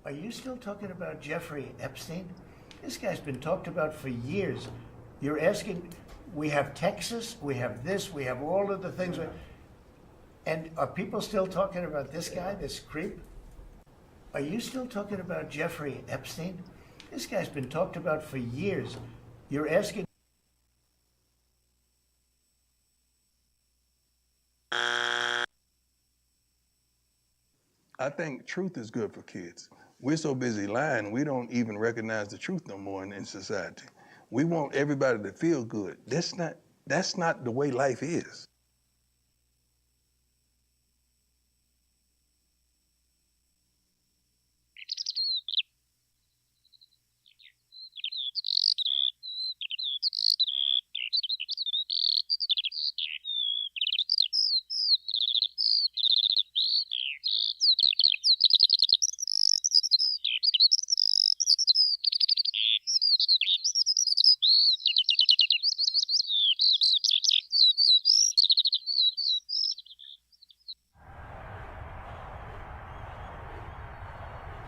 Are you still talking about Jeffrey Epstein? This guy's been talked about for years. You're asking, we have Texas, we have this, we have all of the things. And are people still talking about this guy, this creep? Are you still talking about Jeffrey Epstein? This guy's been talked about for years. You're asking. I think truth is good for kids. We're so busy lying, we don't even recognize the truth no more in society. We want everybody to feel good. That's not the way life is.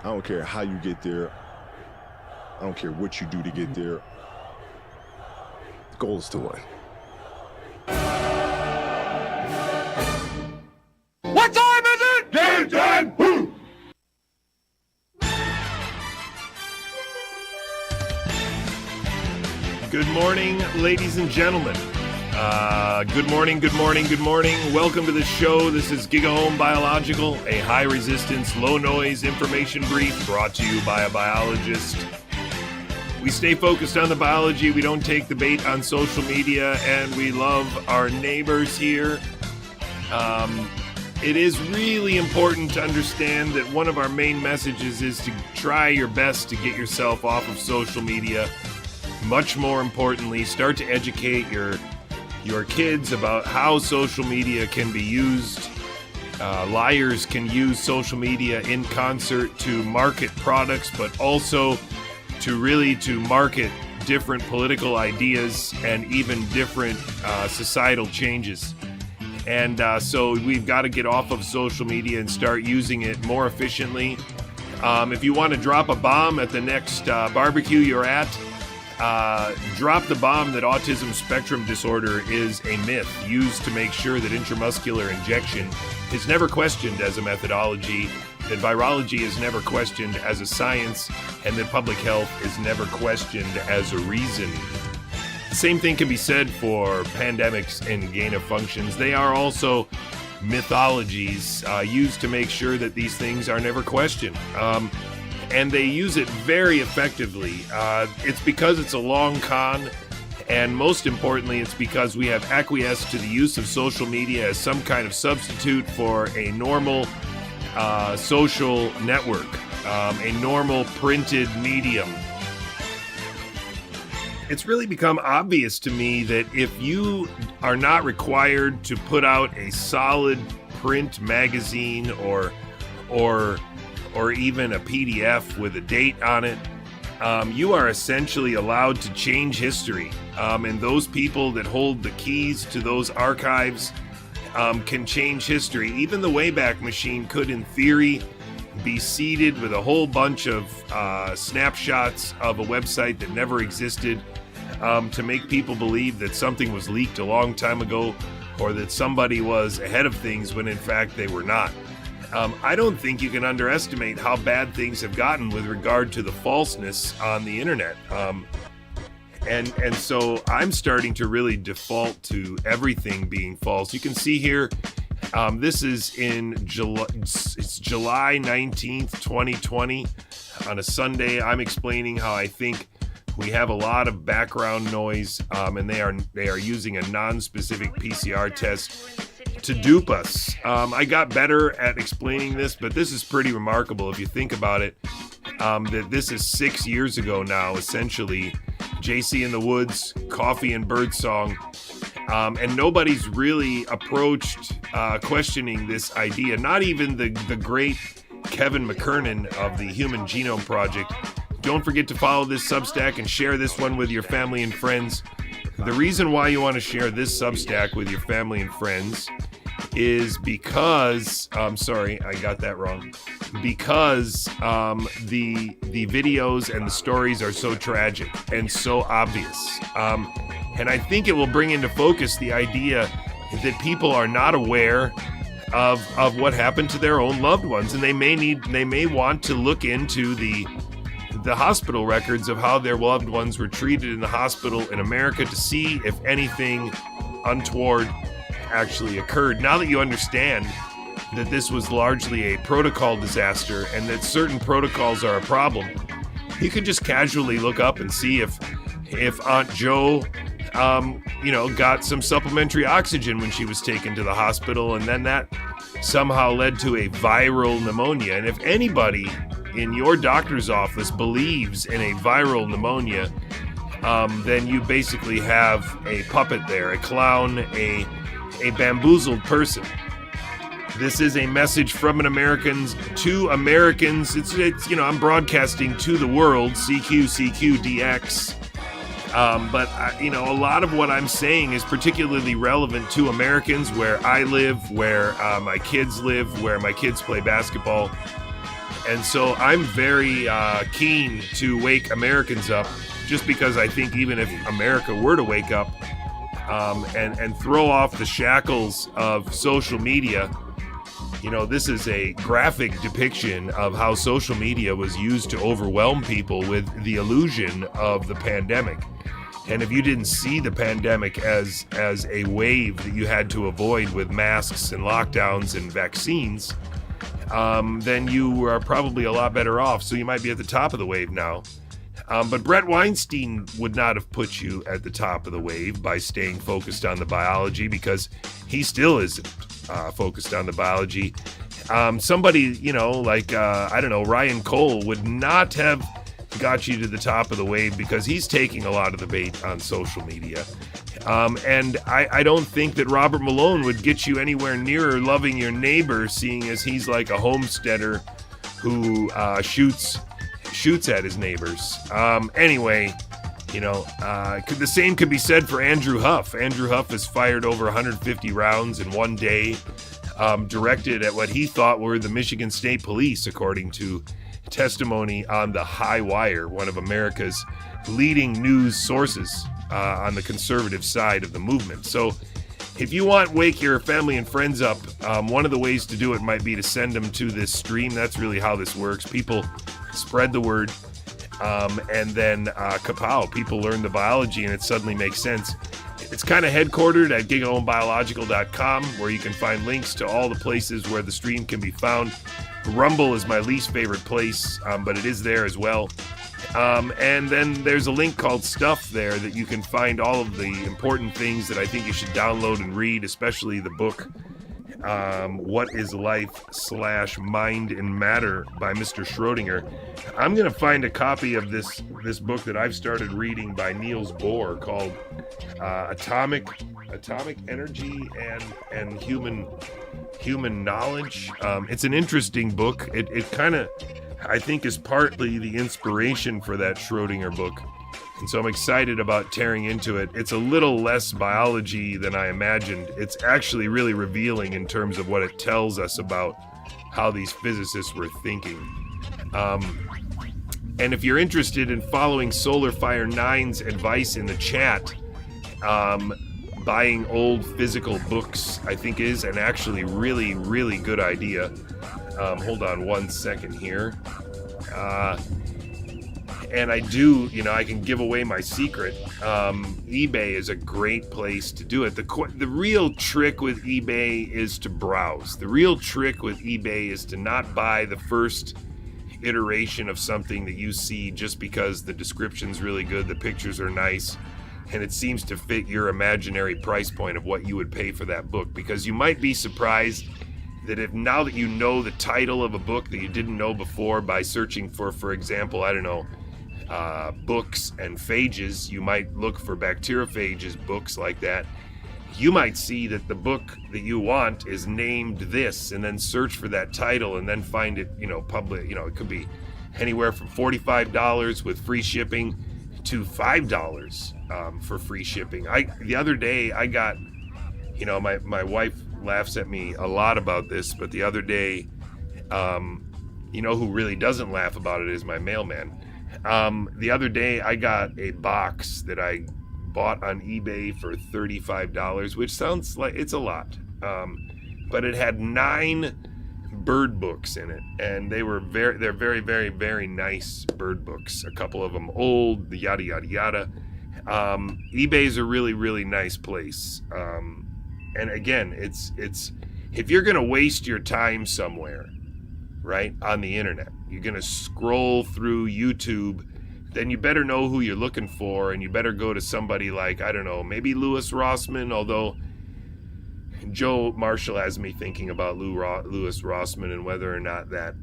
I don't care how you get there. I don't care what you do to get there. The goal is to win. What time is it? Game time! Woo! Good morning, ladies and gentlemen. Good morning, good morning, good morning. Welcome to the show. This is Gigaohm Biological, a high-resistance, low-noise information brief brought to you by a biologist. We stay focused on the biology. We don't take the bait on social media, and we love our neighbors here. It is really important to understand that one of our main messages is to try your best to get yourself off of social media. Much more importantly, start to educate your kids about how social media can be used. Liars can use social media in concert to market products, but also to market different political ideas and even different societal changes. And so we've got to get off of social media and start using it more efficiently. If you want to drop a bomb at the next barbecue you're at, drop the bomb that autism spectrum disorder is a myth used to make sure that intramuscular injection is never questioned as a methodology, that virology is never questioned as a science, and that public health is never questioned as a reason. The same thing can be said for pandemics and gain of functions. They are also mythologies used to make sure that these things are never questioned. And they use it very effectively. It's because it's a long con, and most importantly, it's because we have acquiesced to the use of social media as some kind of substitute for a normal social network, a normal printed medium. It's really become obvious to me that if you are not required to put out a solid print magazine or even a PDF with a date on it, you are essentially allowed to change history. And those people that hold the keys to those archives can change history. Even the Wayback Machine could, in theory, be seeded with a whole bunch of snapshots of a website that never existed to make people believe that something was leaked a long time ago or that somebody was ahead of things when in fact they were not. I don't think you can underestimate how bad things have gotten with regard to the falseness on the internet. And so I'm starting to really default to everything being false. You can see here, this is in July, it's July 19th, 2020. On a Sunday, I'm explaining how I think we have a lot of background noise, and they are using a non-specific PCR test to dupe us. I got better at explaining this, but this is pretty remarkable if you think about it, that this is 6 years ago now, essentially. JC in the Woods, Coffee and Birdsong, and nobody's really approached questioning this idea. Not even the great Kevin McKernan of the Human Genome Project. Don't forget to follow this Substack and share this one with your family and friends. The reason why you want to share this Substack with your family and friends is because sorry, I got that wrong. Because the videos and the stories are so tragic and so obvious, and I think it will bring into focus the idea that people are not aware of what happened to their own loved ones, and they may want to look into the hospital records of how their loved ones were treated in the hospital in America to see if anything untoward actually occurred. Now that you understand that this was largely a protocol disaster and that certain protocols are a problem, you can just casually look up and see if Aunt Joe got some supplementary oxygen when she was taken to the hospital, and then that somehow led to a viral pneumonia. And if anybody in your doctor's office believes in a viral pneumonia, then you basically have a puppet there, a clown, a bamboozled person. This is a message from an American to Americans. It's I'm broadcasting to the world, CQDX. But a lot of what I'm saying is particularly relevant to Americans where I live, where my kids live, where my kids play basketball. And so I'm very keen to wake Americans up, just because I think even if America were to wake up and throw off the shackles of social media, this is a graphic depiction of how social media was used to overwhelm people with the illusion of the pandemic. And if you didn't see the pandemic as a wave that you had to avoid with masks and lockdowns and vaccines, then you are probably a lot better off. So you might be at the top of the wave now. But Brett Weinstein would not have put you at the top of the wave by staying focused on the biology, because he still isn't focused on the biology. Somebody, like, Ryan Cole would not have got you to the top of the wave, because he's taking a lot of the bait on social media. And I don't think that Robert Malone would get you anywhere nearer loving your neighbor, seeing as he's like a homesteader who shoots at his neighbors. Anyway, the same could be said for Andrew Huff. Andrew Huff has fired over 150 rounds in one day, directed at what he thought were the Michigan State Police, according to testimony on the High Wire, one of America's leading news sources on the conservative side of the movement. So if you want wake your family and friends up, one of the ways to do it might be to send them to this stream. That's really how this works. People spread the word, and then kapow, people learn the biology, and it suddenly makes sense. It's kind of headquartered at GigaOhmBiological.com, where you can find links to all the places where the stream can be found. Rumble is my least favorite place, but it is there as well. And then there's a link called Stuff there that you can find all of the important things that I think you should download and read, especially the book, What is Life / Mind and Matter by Mr. Schrodinger. I'm going to find a copy of this book that I've started reading by Niels Bohr called Atomic Energy and Human Knowledge. It's an interesting book. It kind of, I think, is partly the inspiration for that Schrodinger book. And so I'm excited about tearing into it. It's a little less biology than I imagined. It's actually really revealing in terms of what it tells us about how these physicists were thinking. And if you're interested in following Solarfire 9's advice in the chat, buying old physical books, I think, is an actually really, really good idea. Hold on one second here. And I do, I can give away my secret. eBay is a great place to do it. The real trick with eBay is to browse. The real trick with eBay is to not buy the first iteration of something that you see just because the description's really good, the pictures are nice, and it seems to fit your imaginary price point of what you would pay for that book. Because you might be surprised that if now that you know the title of a book that you didn't know before by searching for example, books and phages, you might look for bacteriophages, books like that. You might see that the book that you want is named this, and then search for that title and then find it, public. It could be anywhere from $45 with free shipping to $5 for free shipping. The other day I got, my wife laughs at me a lot about this, but the other day, you know who really doesn't laugh about it is my mailman. The other day I got a box that I bought on eBay for $35, which sounds like it's a lot. But it had 9 bird books in it, and they're very, very, very nice bird books. A couple of them old, the yada yada yada. eBay's a really, really nice place. And again, it's if you're gonna waste your time somewhere, right, on the internet, you're gonna scroll through YouTube, then you better know who you're looking for, and you better go to somebody like, I don't know, maybe Louis Rossmann, although Joe Marshall has me thinking about Louis Rossmann and whether or not that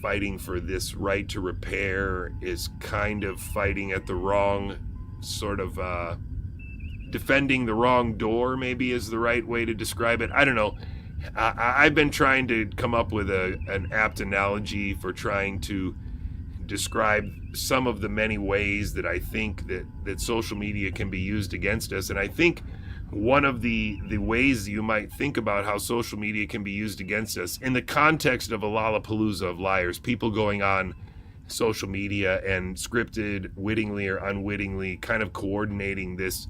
fighting for this right to repair is kind of fighting at the wrong sort of defending the wrong door, maybe is the right way to describe it. I don't know. I've been trying to come up with an apt analogy for trying to describe some of the many ways that I think that social media can be used against us. And I think one of the ways you might think about how social media can be used against us in the context of a Lollapalooza of liars, people going on social media and scripted, wittingly or unwittingly, kind of coordinating this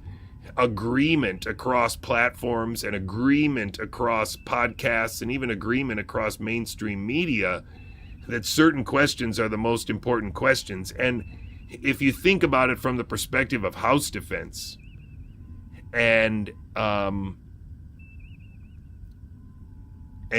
agreement across platforms and agreement across podcasts and even agreement across mainstream media that certain questions are the most important questions. And if you think about it from the perspective of house defense, and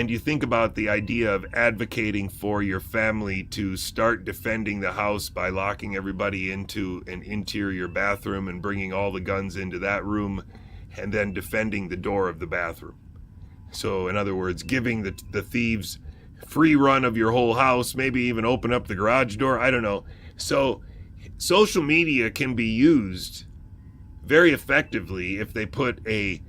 you think about the idea of advocating for your family to start defending the house by locking everybody into an interior bathroom and bringing all the guns into that room and then defending the door of the bathroom. So in other words, giving the thieves free run of your whole house, maybe even open up the garage door, I don't know. So social media can be used very effectively if they put a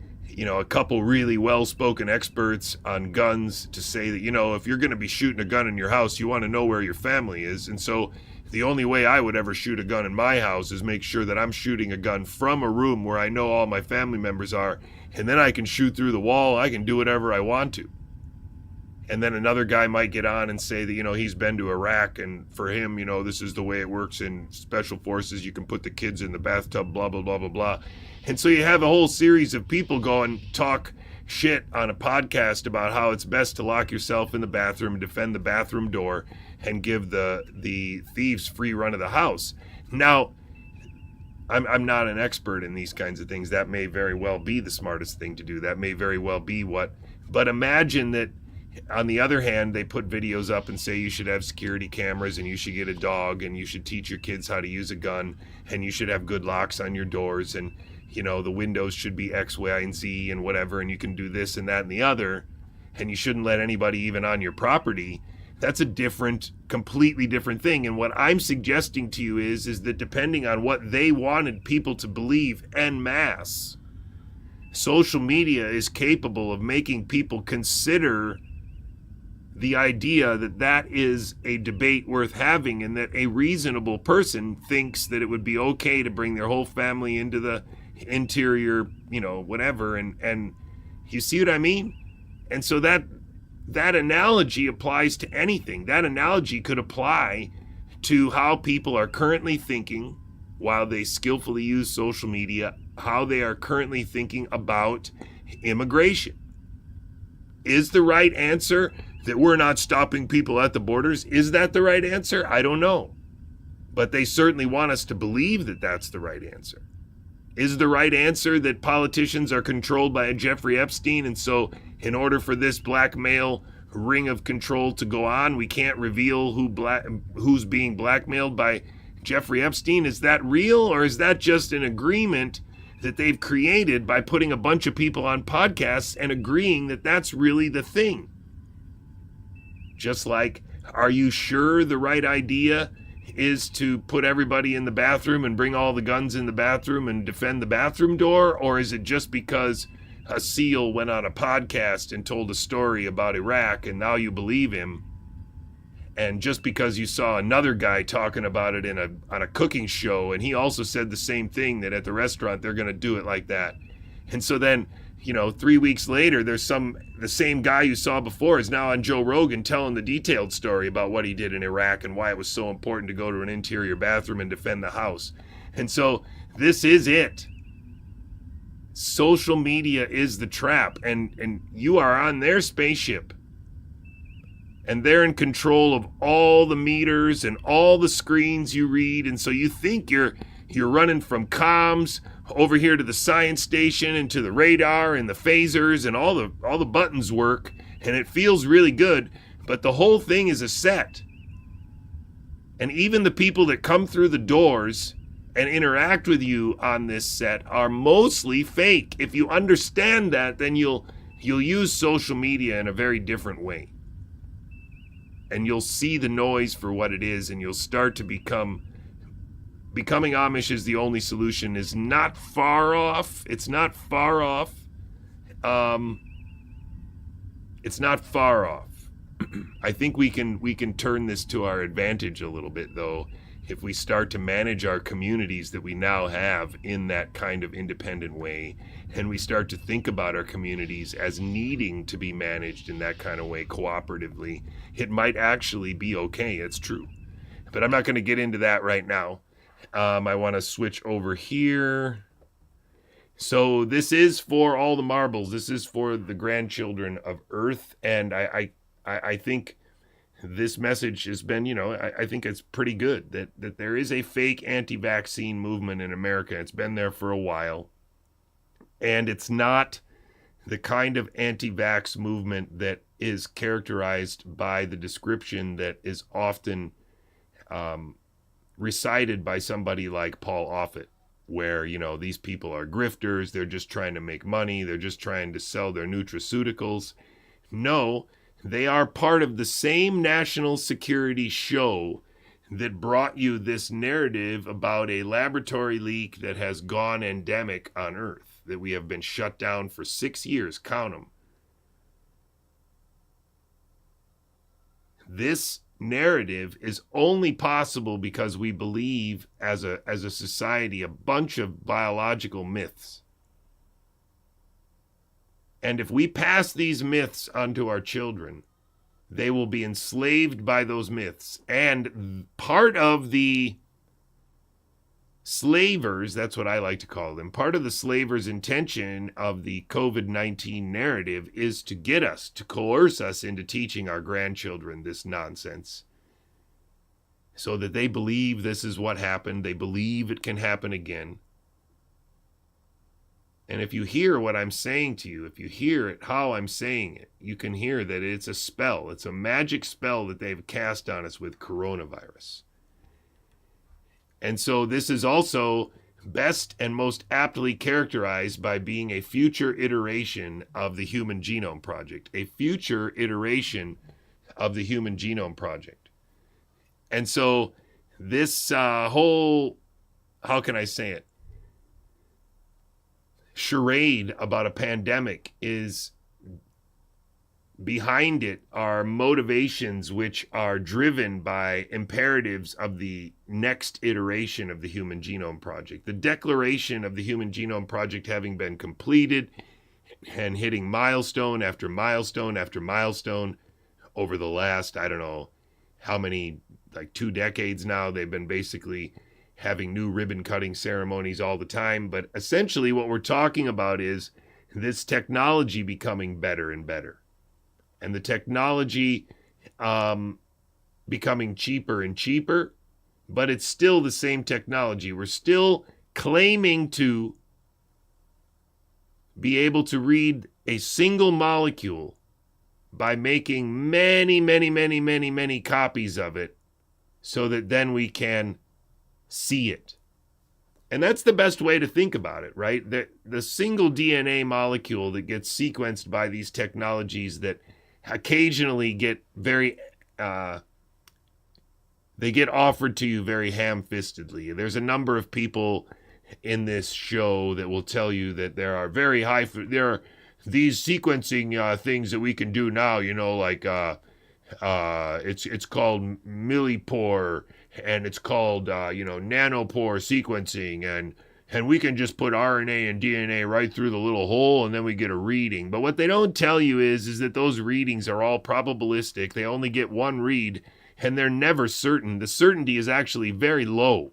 couple really well-spoken experts on guns to say that, if you're going to be shooting a gun in your house, you want to know where your family is. And so the only way I would ever shoot a gun in my house is make sure that I'm shooting a gun from a room where I know all my family members are, and then I can shoot through the wall. I can do whatever I want to. And then another guy might get on and say that, he's been to Iraq, and for him, this is the way it works in special forces. You can put the kids in the bathtub, blah, blah, blah, blah, blah. And so you have a whole series of people go and talk shit on a podcast about how it's best to lock yourself in the bathroom, defend the bathroom door, and give the thieves free run of the house. Now, I'm not an expert in these kinds of things. That may very well be the smartest thing to do. That may very well be but imagine that on the other hand, they put videos up and say you should have security cameras and you should get a dog and you should teach your kids how to use a gun and you should have good locks on your doors and, the windows should be X, Y, and Z and whatever, and you can do this and that and the other, and you shouldn't let anybody even on your property. That's a completely different thing. And what I'm suggesting to you is that depending on what they wanted people to believe en masse, social media is capable of making people consider the idea that is a debate worth having, and that a reasonable person thinks that it would be okay to bring their whole family into the interior, whatever. And you see what I mean? And so that analogy applies to anything. That analogy could apply to how people are currently thinking while they skillfully use social media, how they are currently thinking about immigration. Is the right answer that we're not stopping people at the borders? Is that the right answer? I don't know. But they certainly want us to believe that that's the right answer. Is the right answer that politicians are controlled by a Jeffrey Epstein, and so in order for this blackmail ring of control to go on, we can't reveal who's being blackmailed by Jeffrey Epstein? Is that real, or is that just an agreement that they've created by putting a bunch of people on podcasts and agreeing that that's really the thing? Just like, are you sure the right idea is to put everybody in the bathroom and bring all the guns in the bathroom and defend the bathroom door? Or is it just because a SEAL went on a podcast and told a story about Iraq and now you believe him? And just because you saw another guy talking about it on a cooking show and he also said the same thing, that at the restaurant they're going to do it like that. And so then 3 weeks later, the same guy you saw before is now on Joe Rogan telling the detailed story about what he did in Iraq and why it was so important to go to an interior bathroom and defend the house. And so this is it. Social media is the trap, and you are on their spaceship. And they're in control of all the meters and all the screens you read, and so you think you're running from comms over here to the science station and to the radar and the phasers, and all the buttons work, and it feels really good, but the whole thing is a set. And even the people that come through the doors and interact with you on this set are mostly fake. If you understand that, then you'll use social media in a very different way. And you'll see the noise for what it is, and you'll start to becoming Amish is the only solution is not far off. It's not far off. It's not far off. I think we can turn this to our advantage a little bit, though, if we start to manage our communities that we now have in that kind of independent way, and we start to think about our communities as needing to be managed in that kind of way cooperatively, it might actually be okay. It's true. But I'm not going to get into that right now. I want to switch over here. So this is for all the marbles. This is for the grandchildren of Earth. And I think this message has been, I think it's pretty good that there is a fake anti-vaccine movement in America. It's been there for a while. And it's not the kind of anti-vax movement that is characterized by the description that is often recited by somebody like Paul Offit, where, these people are grifters, they're just trying to make money, they're just trying to sell their nutraceuticals. No, they are part of the same national security show that brought you this narrative about a laboratory leak that has gone endemic on Earth, that we have been shut down for 6 years, count them. This narrative is only possible because we believe as a society a bunch of biological myths. And if we pass these myths onto our children, they will be enslaved by those myths. And part of the slavers, that's what I like to call them, part of the slavers' intention of the COVID-19 narrative is to get us, to coerce us into teaching our grandchildren this nonsense, so that they believe this is what happened. They believe it can happen again. And if you hear what I'm saying to you, if you hear it, how I'm saying it, you can hear that it's a spell. It's a magic spell that they've cast on us with coronavirus. And so this is also best and most aptly characterized by being a future iteration of the Human Genome Project, a future iteration of the Human Genome Project. And so this whole, how can I say it, charade about a pandemic is, behind it are motivations which are driven by imperatives of the next iteration of the Human Genome Project. The declaration of the Human Genome Project having been completed and hitting milestone after milestone after milestone over the last, I don't know how many, like 2 decades now, they've been basically having new ribbon cutting ceremonies all the time. But essentially what we're talking about is this technology becoming better and better. And the technology becoming cheaper and cheaper, but it's still the same technology. We're still claiming to be able to read a single molecule by making many, many, many, many, many copies of it, so that then we can see it. And that's the best way to think about it, right? The single DNA molecule that gets sequenced by these technologies that occasionally get very, they get offered to you very ham-fistedly. There's a number of people in this show that will tell you that there are these sequencing things that we can do now, like it's called millipore, and it's called nanopore sequencing, and and we can just put RNA and DNA right through the little hole and then we get a reading. But what they don't tell you is that those readings are all probabilistic. They only get one read and they're never certain. The certainty is actually very low.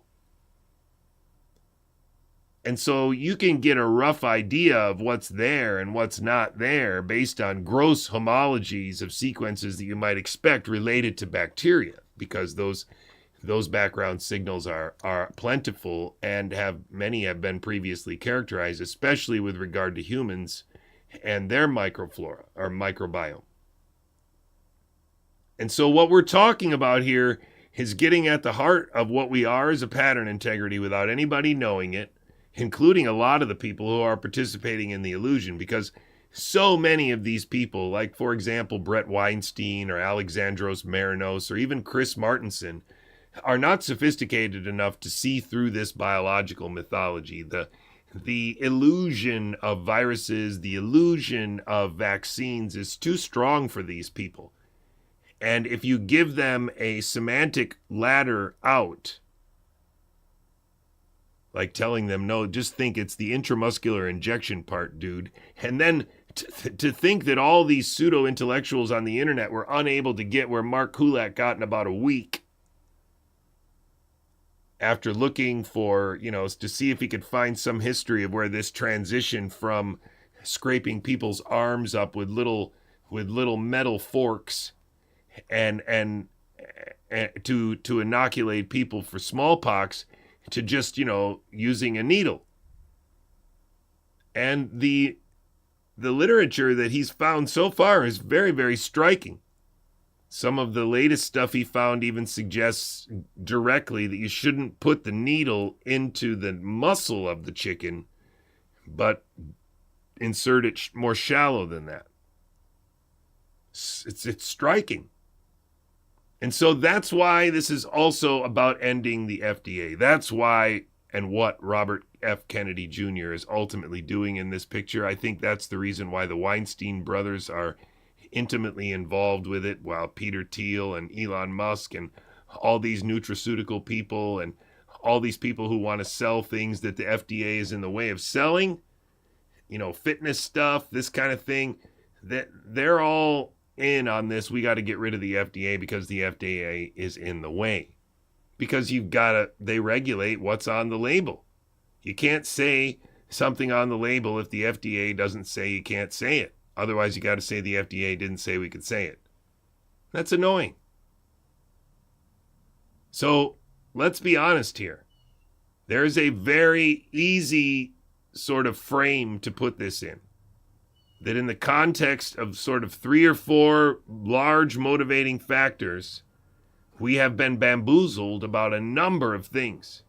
And so you can get a rough idea of what's there and what's not there based on gross homologies of sequences that you might expect related to bacteria, because those background signals are plentiful and many have been previously characterized, especially with regard to humans and their microflora or microbiome. And so what we're talking about here is getting at the heart of what we are as a pattern integrity without anybody knowing it, including a lot of the people who are participating in the illusion, because so many of these people, like, for example, Brett Weinstein or Alexandros Marinos or even Chris Martenson, are not sophisticated enough to see through this biological mythology. The illusion of viruses, the illusion of vaccines is too strong for these people. And if you give them a semantic ladder out, like telling them, no, just think it's the intramuscular injection part, dude. And then to think that all these pseudo-intellectuals on the internet were unable to get where Mark Kulak got in about a week after looking for, to see if he could find some history of where this transition from scraping people's arms up with little metal forks and to inoculate people for smallpox to just, using a needle. And the literature that he's found so far is very, very striking. Some of the latest stuff he found even suggests directly that you shouldn't put the needle into the muscle of the chicken, but insert it more shallow than that. It's striking. And so that's why this is also about ending the FDA. That's why and what Robert F. Kennedy Jr. is ultimately doing in this picture. I think that's the reason why the Weinstein brothers are intimately involved with it, while Peter Thiel and Elon Musk and all these nutraceutical people and all these people who want to sell things that the FDA is in the way of selling, fitness stuff, this kind of thing, that they're all in on this. We got to get rid of the FDA because the FDA is in the way. Because they regulate what's on the label. You can't say something on the label if the FDA doesn't say you can't say it. Otherwise, you got to say the FDA didn't say we could say it. That's annoying. So let's be honest here. There's a very easy sort of frame to put this in. That in the context of sort of 3 or 4 large motivating factors, we have been bamboozled about a number of things.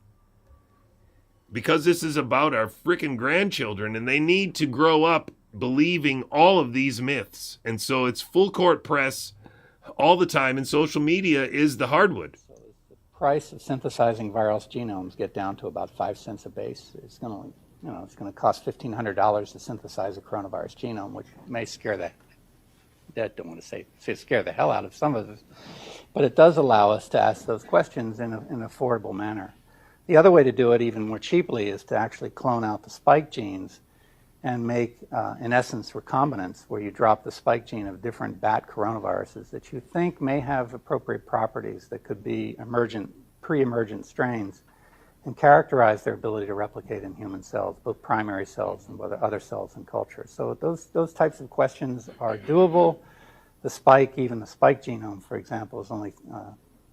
Because this is about our frickin' grandchildren, and they need to grow up believing all of these myths. And so it's full court press all the time, and social media is the hardwood. So as the price of synthesizing viral genomes get down to about 5 cents a base, it's going to cost $1,500 to synthesize a coronavirus genome, which may scare don't want to say scare the hell out of some of us, but it does allow us to ask those questions in an affordable manner. The other way to do it even more cheaply is to actually clone out the spike genes and make, in essence, recombinants, where you drop the spike gene of different bat coronaviruses that you think may have appropriate properties that could be pre-emergent strains, and characterize their ability to replicate in human cells, both primary cells and other cells in culture. So those types of questions are doable. Even the spike genome, for example, is only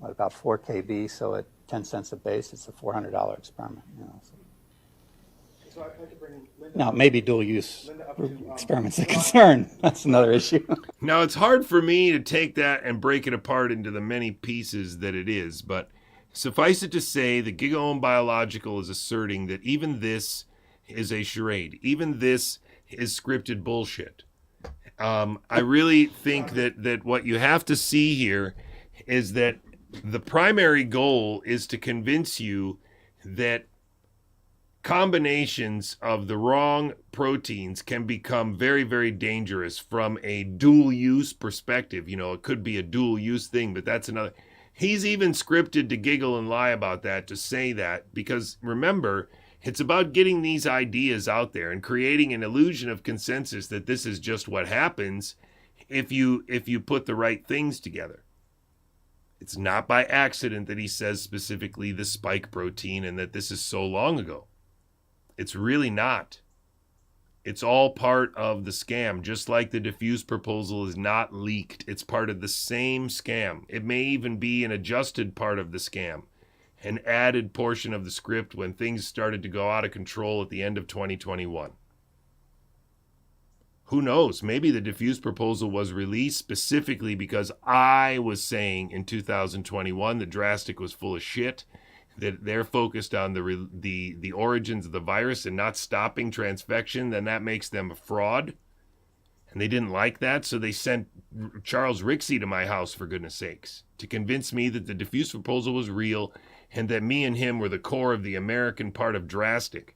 about 4 kb, so at 10 cents a base, it's a $400 experiment. So I'd like to bring Linda. Now, maybe dual-use experiments are concerned. That's another issue. Now, it's hard for me to take that and break it apart into the many pieces that it is, but suffice it to say that Gigaohm Biological is asserting that even this is a charade. Even this is scripted bullshit. I really think that what you have to see here is that the primary goal is to convince you that combinations of the wrong proteins can become very, very dangerous from a dual-use perspective. It could be a dual-use thing, but that's another. He's even scripted to giggle and lie about that, to say that, because remember, It's about getting these ideas out there and creating an illusion of consensus that this is just what happens if you put the right things together. It's not by accident that he says specifically the spike protein and that this is so long ago. It's really not. It's all part of the scam, just like the diffuse proposal is not leaked. It's part of the same scam. It may even be an adjusted part of the scam, an added portion of the script when things started to go out of control at the end of 2021. Who knows? Maybe the diffuse proposal was released specifically because I was saying in 2021 that Drastic was full of shit, that they're focused on the origins of the virus and not stopping transfection, then that makes them a fraud. And they didn't like that, so they sent Charles Rixey to my house, for goodness sakes, to convince me that the diffuse proposal was real and that me and him were the core of the American part of Drastic.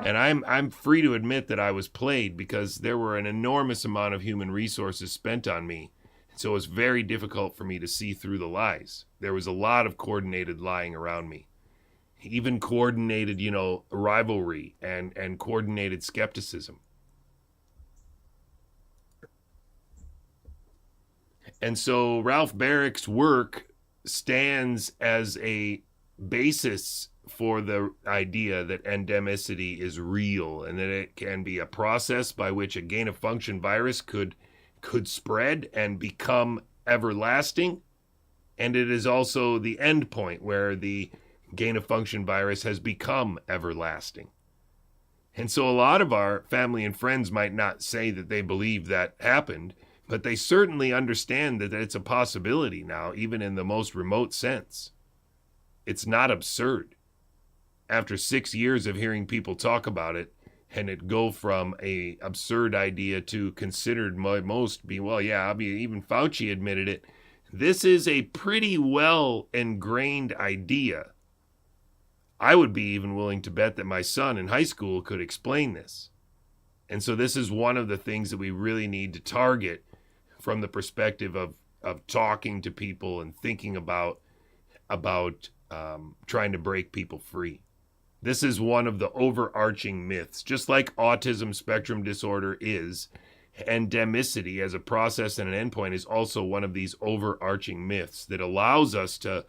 And I'm free to admit that I was played because there were an enormous amount of human resources spent on me. So it was very difficult for me to see through the lies. There was a lot of coordinated lying around me. Even coordinated, rivalry and coordinated skepticism. And so Ralph Barrick's work stands as a basis for the idea that endemicity is real and that it can be a process by which a gain-of-function virus could spread and become everlasting. And it is also the end point where the gain-of-function virus has become everlasting. And so a lot of our family and friends might not say that they believe that happened, but they certainly understand that it's a possibility now, even in the most remote sense. It's not absurd. After 6 years of hearing people talk about it, and it go from a absurd idea to considered by most be, well, yeah, even Fauci admitted it. This is a pretty well ingrained idea. I would be even willing to bet that my son in high school could explain this. And so this is one of the things that we really need to target from the perspective of talking to people and thinking about trying to break people free. This is one of the overarching myths, just like autism spectrum disorder is. Endemicity as a process and an endpoint is also one of these overarching myths that allows us to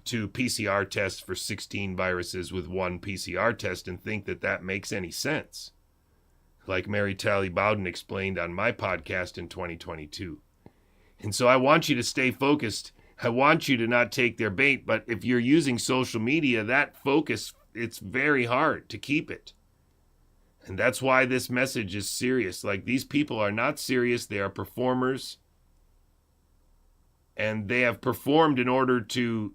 PCR test for 16 viruses with one PCR test and think that that makes any sense. Like Mary Talley Bowden explained on my podcast in 2022. And so I want you to stay focused. I want you to not take their bait, but if you're using social media, that focus, it's very hard to keep it. And that's why this message is serious. Like, these people are not serious. They are performers. And they have performed in order to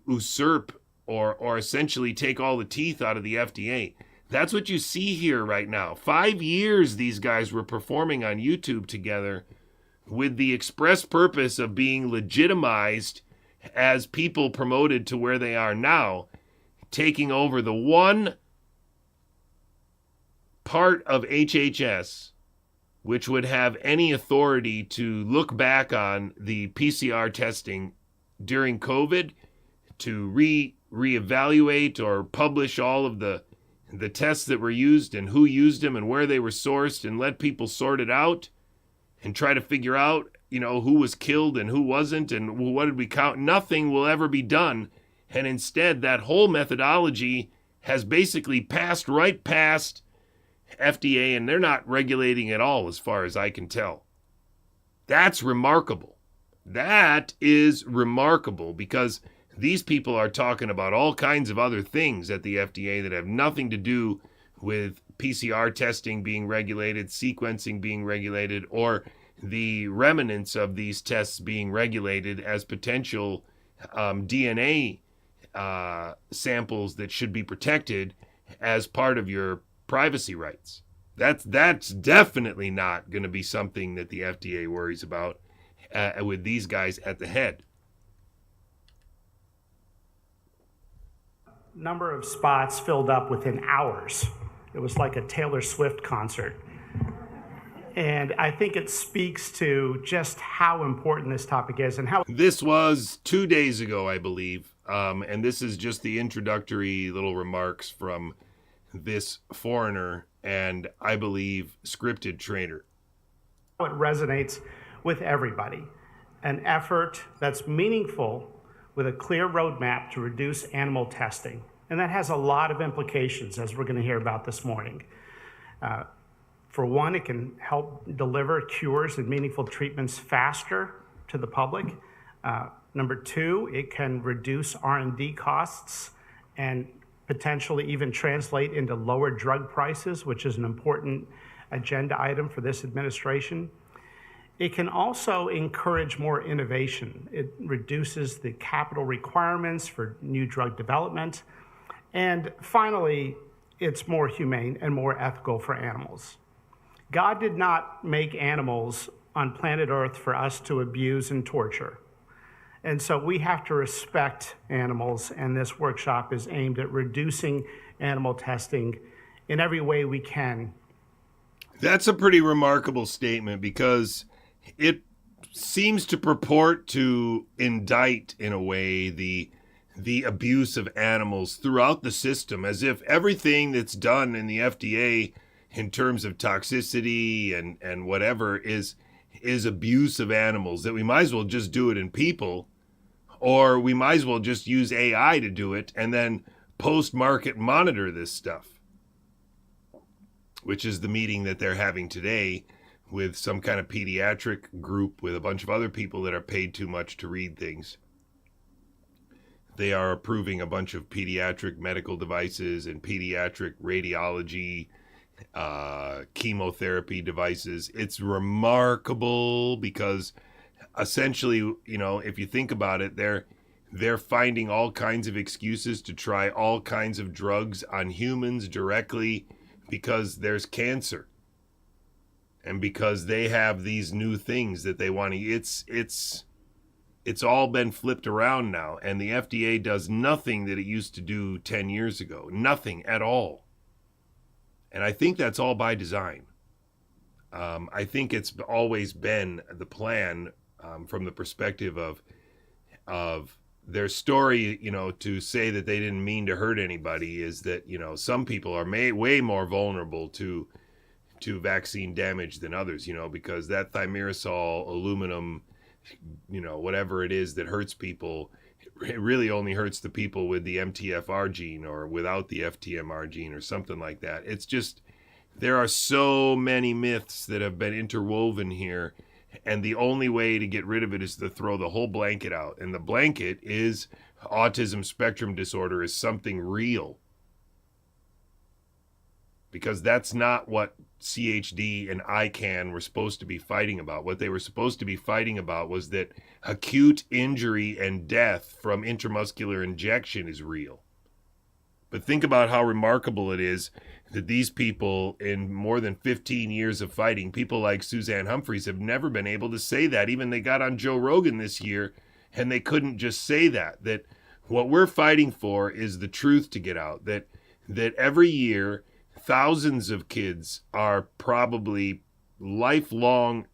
usurp or essentially take all the teeth out of the FDA. That's what you see here right now. 5 years these guys were performing on YouTube together with the express purpose of being legitimized as people promoted to where they are now, taking over the one part of HHS which would have any authority to look back on the PCR testing during COVID, to reevaluate or publish all of the tests that were used and who used them and where they were sourced and let people sort it out and try to figure out, who was killed and who wasn't and what did we count. Nothing will ever be done. And instead, that whole methodology has basically passed right past FDA, and they're not regulating at all as far as I can tell. That's remarkable. That is remarkable because these people are talking about all kinds of other things at the FDA that have nothing to do with PCR testing being regulated, sequencing being regulated, or the remnants of these tests being regulated as potential DNA samples that should be protected as part of your privacy rights. That's definitely not going to be something that the FDA worries about with these guys at the head. Number of spots filled up within hours. It was like a Taylor Swift concert. And I think it speaks to just how important this topic is and how This was 2 days ago, I believe. And this is just the introductory little remarks from this foreigner and, I believe, scripted trainer. it resonates with everybody. An effort that's meaningful with a clear roadmap to reduce animal testing. And that has a lot of implications, as we're going to hear about this morning. For one, it can help deliver cures and meaningful treatments faster to the public. Number two, it can reduce R&D costs and potentially even translate into lower drug prices, which is an important agenda item for this administration. It can also encourage more innovation. It reduces the capital requirements for new drug development. And finally, it's more humane and more ethical for animals. God did not make animals on planet Earth for us to abuse and torture. And so we have to respect animals, and this workshop is aimed at reducing animal testing in every way we can. That's a pretty remarkable statement because it seems to purport to indict, in a way, the abuse of animals throughout the system, as if everything that's done in the FDA in terms of toxicity and whatever is abuse of animals, that we might as well just do it in people, or we might as well just use AI to do it and then post-market monitor this stuff, which is the meeting that they're having today with some kind of pediatric group with a bunch of other people that are paid too much to read things. They are approving a bunch of pediatric medical devices and pediatric radiology, chemotherapy devices. It's remarkable because essentially, you know, if you think about it, they're finding all kinds of excuses to try all kinds of drugs on humans directly because there's cancer and because they have these new things that they want to. It's all been flipped around now, and the FDA does nothing that it used to do 10 years ago. Nothing at all. And I think that's all by design. I think it's always been the plan from the perspective of their story, you know, to say that they didn't mean to hurt anybody is that, you know, some people are way more vulnerable to vaccine damage than others, you know, because that thimerosal, aluminum, you know, whatever it is that hurts people, it really only hurts the people with the MTFR gene or without the FTMR gene or something like that. It's just, there are so many myths that have been interwoven here, and the only way to get rid of it is to throw the whole blanket out. And the blanket is autism spectrum disorder is something real. Because that's not what CHD and ICANN were supposed to be fighting about. What they were supposed to be fighting about was that acute injury and death from intramuscular injection is real. But think about how remarkable it is that these people, in more than 15 years of fighting, people like Suzanne Humphries have never been able to say that. Even they got on Joe Rogan this year, and they couldn't just say that. That what we're fighting for is the truth to get out. That every year, thousands of kids are probably lifelong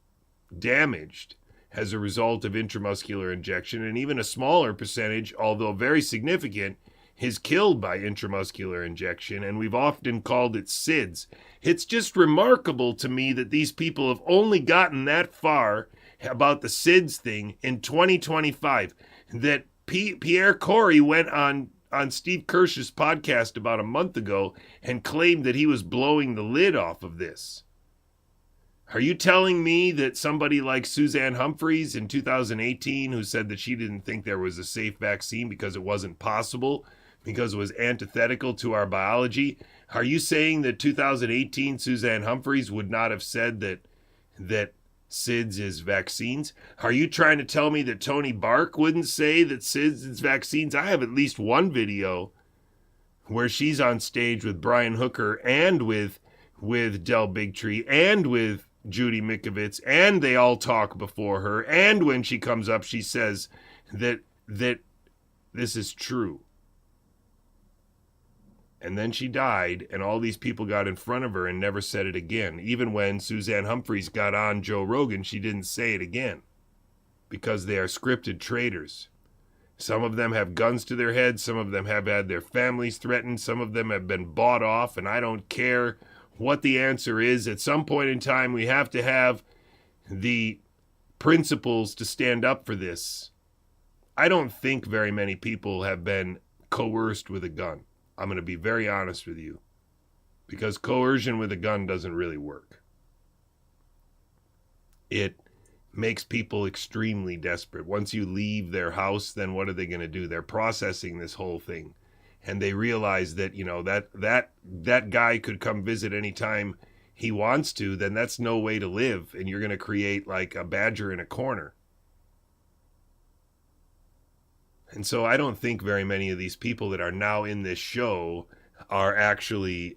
damaged as a result of intramuscular injection, and even a smaller percentage, although very significant, is killed by intramuscular injection, and we've often called it SIDS. It's just remarkable to me that these people have only gotten that far about the SIDS thing in 2025, that Pierre Corey went on Steve Kirsch's podcast about a month ago and claimed that he was blowing the lid off of this. Are you telling me that somebody like Suzanne Humphries in 2018, who said that she didn't think there was a safe vaccine because it wasn't possible, because it was antithetical to our biology, are you saying that 2018 Suzanne Humphries would not have said that SIDS is vaccines? Are you trying to tell me that Tony Bark wouldn't say that SIDS is vaccines? I have at least one video where she's on stage with Brian Hooker and with Del Bigtree and with Judy Mikovits, and they all talk before her, and when she comes up she says that this is true. And then she died, and all these people got in front of her and never said it again. Even when Suzanne Humphries got on Joe Rogan, she didn't say it again because they are scripted traitors. Some of them have guns to their heads. Some of them have had their families threatened. Some of them have been bought off, and I don't care what the answer is. At some point in time, we have to have the principles to stand up for this. I don't think very many people have been coerced with a gun. I'm going to be very honest with you, because coercion with a gun doesn't really work. It makes people extremely desperate. Once you leave their house, then what are they going to do? They're processing this whole thing, and they realize that, you know, that guy could come visit anytime he wants to. Then that's no way to live, and you're going to create like a badger in a corner. And so I don't think very many of these people that are now in this show are actually,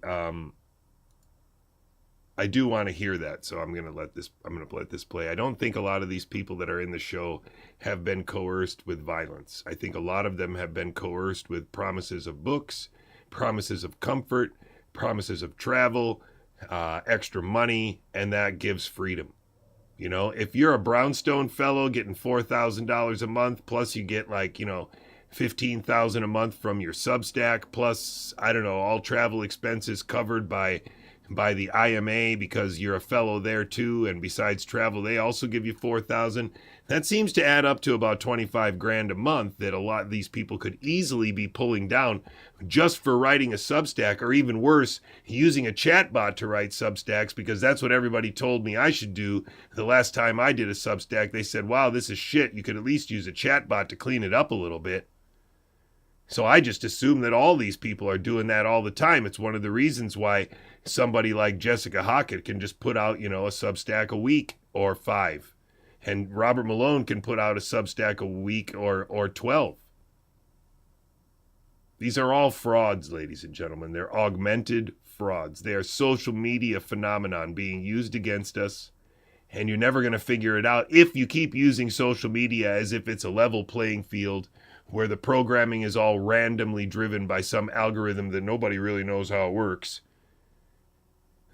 I do want to hear that. So I'm going to let this play. I don't think a lot of these people that are in the show have been coerced with violence. I think a lot of them have been coerced with promises of books, promises of comfort, promises of travel, extra money, and that gives freedom. You know, if you're a brownstone fellow getting $4,000 a month, plus you get like, you know, $15,000 a month from your Substack, plus, I don't know, all travel expenses covered by the IMA because you're a fellow there too, and besides travel, they also give you $4,000. That seems to add up to about $25,000 a month that a lot of these people could easily be pulling down just for writing a Substack, or even worse, using a chatbot to write Substacks, because that's what everybody told me I should do. The last time I did a Substack, they said, wow, this is shit. You could at least use a chatbot to clean it up a little bit. So I just assume that all these people are doing that all the time. It's one of the reasons why somebody like Jessica Hockett can just put out, you know, a Substack a week or 5. And Robert Malone can put out a Substack a week or 12. These are all frauds, ladies and gentlemen. They're augmented frauds. They are social media phenomenon being used against us. And you're never going to figure it out if you keep using social media as if it's a level playing field where the programming is all randomly driven by some algorithm that nobody really knows how it works.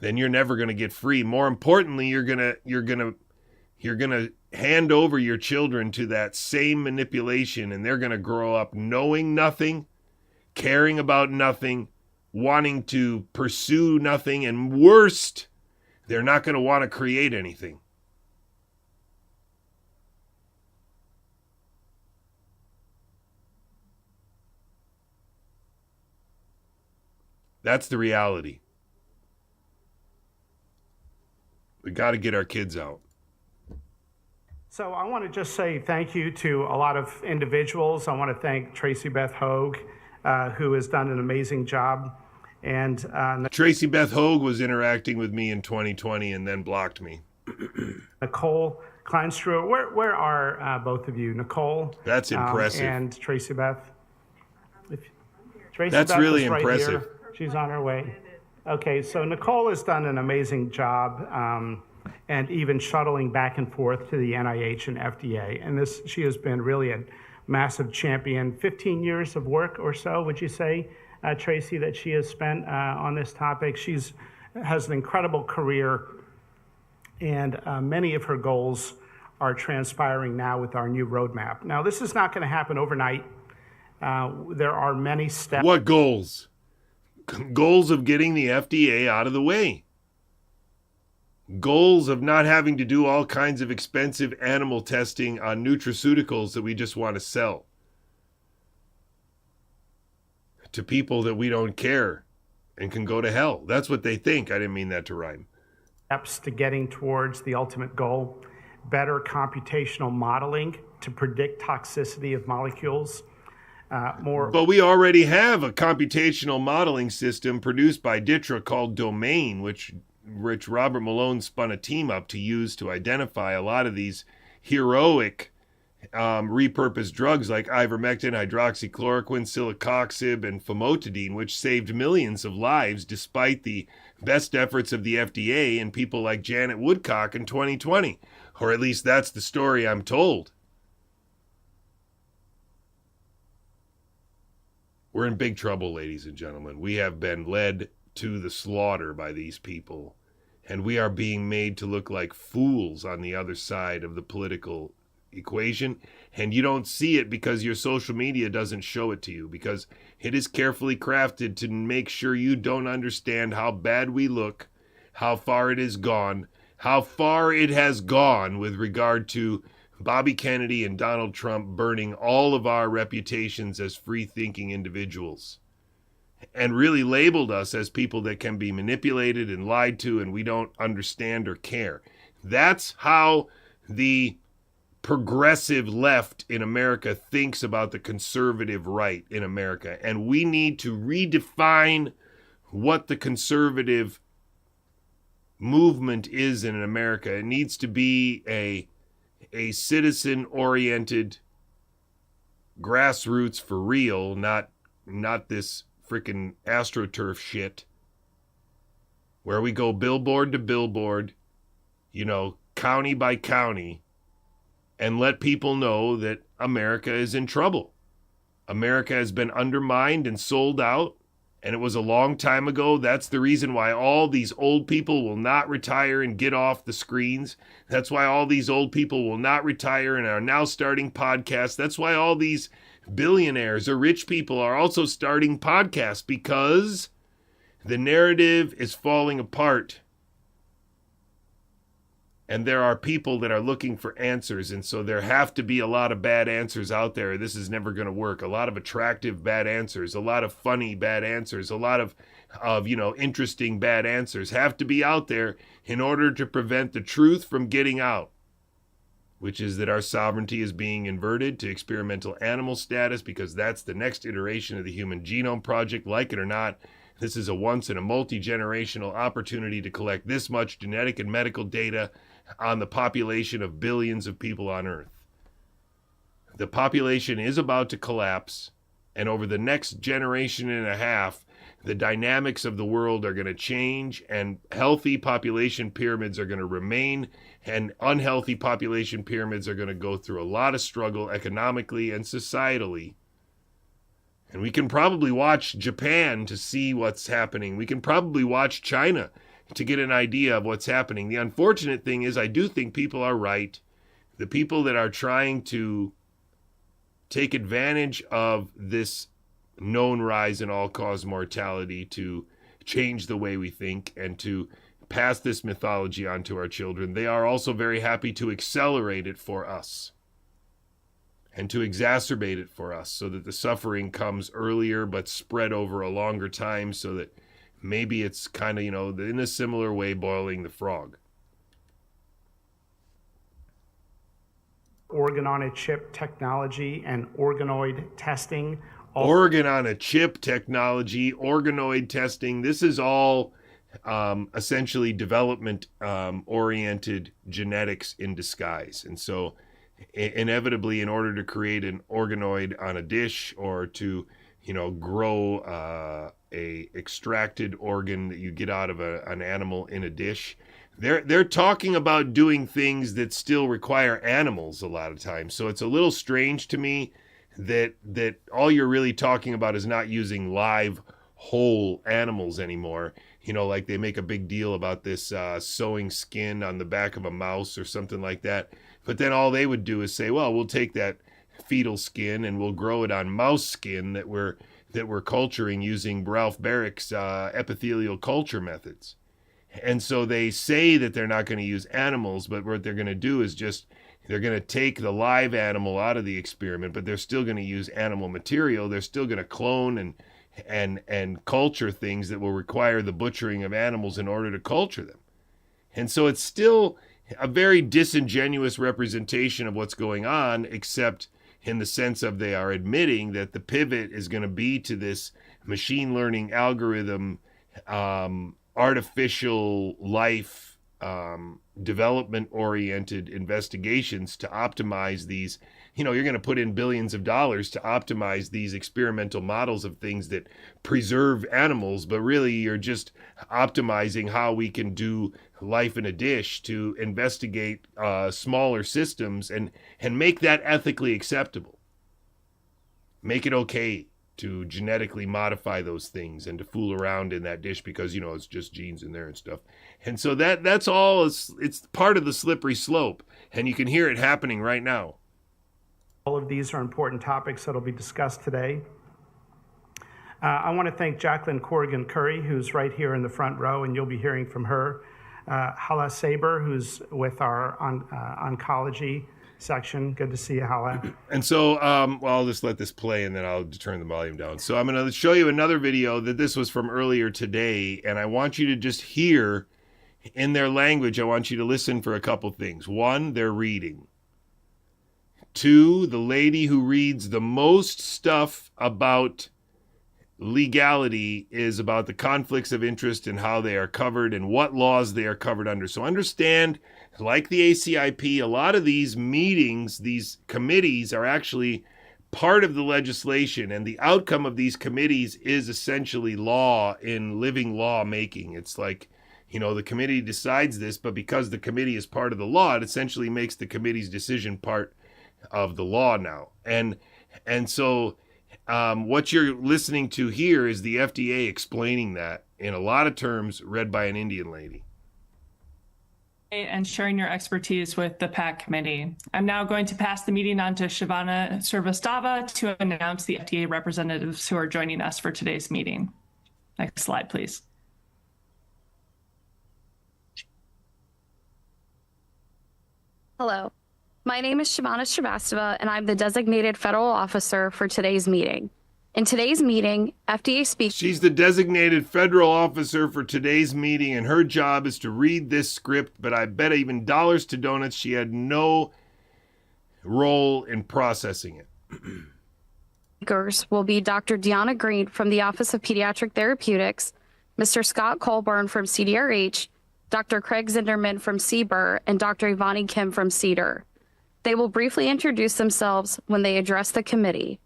Then you're never going to get free. More importantly, you're going to hand over your children to that same manipulation, and they're going to grow up knowing nothing, caring about nothing, wanting to pursue nothing, and worst, they're not going to want to create anything. That's the reality. We got to get our kids out. So I want to just say thank you to a lot of individuals. I want to thank Tracy Beth Hogue, who has done an amazing job. And Tracy Beth Hogue was interacting with me in 2020 and then blocked me. Nicole Kleinstruer. Where are both of you? Nicole? That's impressive. And Tracy Beth? That's Beth really is right impressive. here. She's on her way. Okay, so Nicole has done an amazing job, and even shuttling back and forth to the NIH and FDA. And she has been really a massive champion. 15 years of work or so, would you say, Tracy, that she has spent on this topic? Has an incredible career, and many of her goals are transpiring now with our new roadmap. Now, this is not going to happen overnight. There are many steps. What goals? Goals of getting the FDA out of the way. Goals of not having to do all kinds of expensive animal testing on nutraceuticals that we just want to sell to people that we don't care and can go to hell. That's what they think. I didn't mean that to rhyme. Steps to getting towards the ultimate goal. Better computational modeling to predict toxicity of molecules. But we already have a computational modeling system produced by Ditra called Domain, which Robert Malone spun a team up to use to identify a lot of these heroic repurposed drugs like ivermectin, hydroxychloroquine, celecoxib, and famotidine, which saved millions of lives despite the best efforts of the FDA and people like Janet Woodcock in 2020. Or at least that's the story I'm told. We're in big trouble, ladies and gentlemen. We have been led to the slaughter by these people, and we are being made to look like fools on the other side of the political equation. And you don't see it because your social media doesn't show it to you, because it is carefully crafted to make sure you don't understand how bad we look, how far it has gone with regard to Bobby Kennedy and Donald Trump burning all of our reputations as free-thinking individuals, and really labeled us as people that can be manipulated and lied to, and we don't understand or care. That's how the progressive left in America thinks about the conservative right in America. And we need to redefine what the conservative movement is in America. It needs to be a citizen-oriented grassroots for real, not this freaking AstroTurf shit where we go billboard to billboard, county by county, and let people know that America is in trouble. America has been undermined and sold out, and it was a long time ago. That's the reason why all these old people will not retire and get off the screens. That's why all these old people will not retire and are now starting podcasts. That's why all these billionaires or rich people are also starting podcasts, because the narrative is falling apart. And there are people that are looking for answers, and so there have to be a lot of bad answers out there. This is never going to work. A lot of attractive bad answers, a lot of funny bad answers, a lot of interesting bad answers have to be out there in order to prevent the truth from getting out, which is that our sovereignty is being inverted to experimental animal status, because that's the next iteration of the Human Genome Project. Like it or not, this is a once in a multi-generational opportunity to collect this much genetic and medical data on the population of billions of people on Earth. The population is about to collapse, and over the next generation and a half, the dynamics of the world are going to change, and healthy population pyramids are going to remain, and unhealthy population pyramids are going to go through a lot of struggle economically and societally. And we can probably watch Japan to see what's happening. We can probably watch China to get an idea of what's happening. The unfortunate thing is, I do think people are right. The people that are trying to take advantage of this known rise in all-cause mortality to change the way we think and to pass this mythology on to our children, they are also very happy to accelerate it for us and to exacerbate it for us, so that the suffering comes earlier but spread over a longer time, so that maybe it's kind of, in a similar way, boiling the frog. Organ-on-a-chip technology and organoid testing. Organ-on-a-chip technology, organoid testing, this is all essentially development-oriented genetics in disguise. And so inevitably, in order to create an organoid on a dish, or to grow a extracted organ that you get out of an animal in a dish, they're talking about doing things that still require animals a lot of times. So it's a little strange to me that all you're really talking about is not using live whole animals anymore. Like they make a big deal about this sewing skin on the back of a mouse or something like that. But then all they would do is say, well, we'll take that fetal skin and we'll grow it on mouse skin that we're culturing using Ralph Barrick's epithelial culture methods. And so they say that they're not going to use animals, but what they're going to do is they're going to take the live animal out of the experiment, but they're still going to use animal material. They're still going to clone and culture things that will require the butchering of animals in order to culture them. And so it's still a very disingenuous representation of what's going on, except in the sense of they are admitting that the pivot is going to be to this machine learning algorithm, artificial life, development-oriented investigations to optimize these. You're going to put in billions of dollars to optimize these experimental models of things that preserve animals, but really you're just optimizing how we can do life in a dish to investigate smaller systems and make that ethically acceptable. Make it okay to genetically modify those things and to fool around in that dish because, you know, it's just genes in there and stuff. And so that's all, it's part of the slippery slope. And you can hear it happening right now. All of these are important topics that will be discussed today. I want to thank Jacqueline Corrigan Curry, who's right here in the front row, and you'll be hearing from her. Hala Saber, who's with our oncology section. Good to see you, Hala. And so, well, I'll just let this play and then I'll turn the volume down. So I'm going to show you another video that this was from earlier today, and I want you to just hear in their language. I want you to listen for a couple things. One, they're reading. Two, the lady who reads the most stuff about legality is about the conflicts of interest and how they are covered and what laws they are covered under. So understand, like the ACIP, a lot of these meetings, these committees are actually part of the legislation, and the outcome of these committees is essentially law in living law making. It's like, you know, the committee decides this, but because the committee is part of the law, it essentially makes the committee's decision part of the law now. And so what you're listening to here is the FDA explaining that in a lot of terms read by an Indian lady. And sharing your expertise with the PAC committee. I'm now going to pass the meeting on to Shivana Srivastava to announce the FDA representatives who are joining us for today's meeting. Next slide, please. Hello, my name is Shivana Srivastava, and I'm the designated federal officer for today's meeting. In today's meeting, FDA speaks. She's the designated federal officer for today's meeting, and her job is to read this script, but I bet even dollars to donuts she had no role in processing it. Speakers will be Dr. Deanna Green from the Office of Pediatric Therapeutics, Mr. Scott Colburn from CDRH, Dr. Craig Zinderman from CBER, and Dr. Ivani Kim from CDER. They will briefly introduce themselves when they address the committee.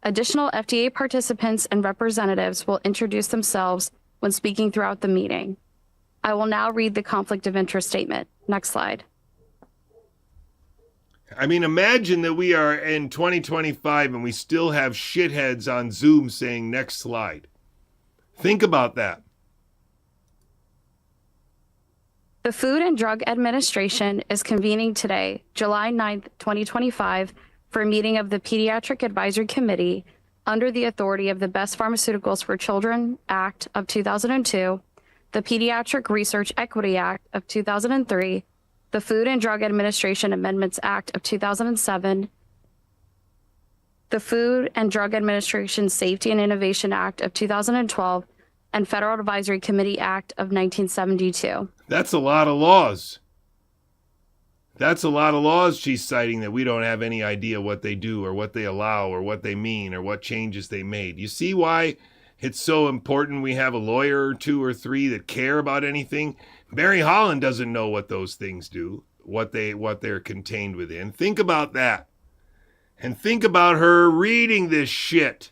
Additional FDA participants and representatives will introduce themselves when speaking throughout the meeting. I will now read the conflict of interest statement. Next slide. I mean, imagine that we are in 2025 and we still have shitheads on Zoom saying next slide. Think about that. The Food and Drug Administration is convening today, July 9th, 2025, for a meeting of the Pediatric Advisory Committee under the authority of the Best Pharmaceuticals for Children Act of 2002, the Pediatric Research Equity Act of 2003, the Food and Drug Administration Amendments Act of 2007, the Food and Drug Administration Safety and Innovation Act of 2012, and Federal Advisory Committee Act of 1972. That's a lot of laws. That's a lot of laws she's citing that we don't have any idea what they do or what they allow or what they mean or what changes they made. You see why it's so important we have a lawyer or two or three that care about anything? Barry Holland doesn't know what those things do, what they're contained within. Think about that. And think about her reading this shit.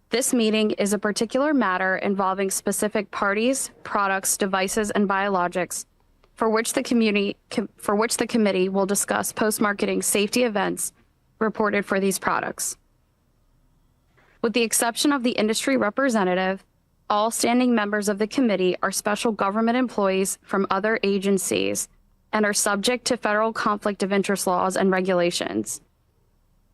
This meeting is a particular matter involving specific parties, products, devices, and biologics for which the committee will discuss post-marketing safety events reported for these products. With the exception of the industry representative, all standing members of the committee are special government employees from other agencies and are subject to federal conflict of interest laws and regulations.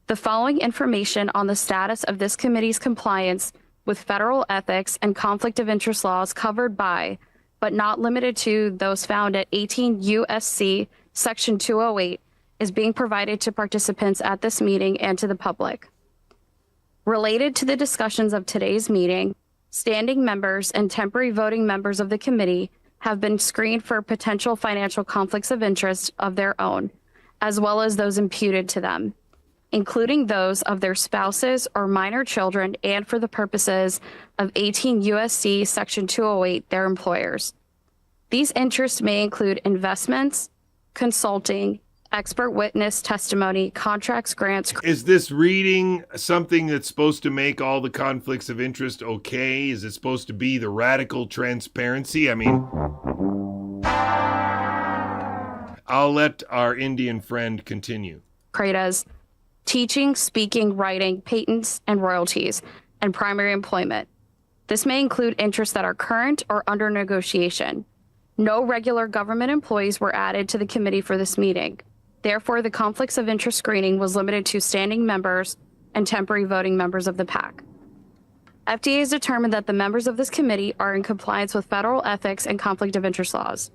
The following information on the status of this committee's compliance with federal ethics and conflict of interest laws covered by, but not limited to, those found at 18 U.S.C. Section 208 is being provided to participants at this meeting and to the public. Related to the discussions of today's meeting, standing members and temporary voting members of the committee have been screened for potential financial conflicts of interest of their own, as well as those imputed to them, including those of their spouses or minor children, and for the purposes of 18 U.S.C. Section 208, their employers. These interests may include investments, consulting, expert witness testimony, contracts, grants. Is this reading something that's supposed to make all the conflicts of interest okay? Is it supposed to be the radical transparency? I mean, I'll let our Indian friend continue. Credas, teaching, speaking, writing, patents, and royalties, and primary employment. This may include interests that are current or under negotiation. No regular government employees were added to the committee for this meeting. Therefore, the conflicts of interest screening was limited to standing members and temporary voting members of the PAC. FDA has determined that the members of this committee are in compliance with federal ethics and conflict of interest laws.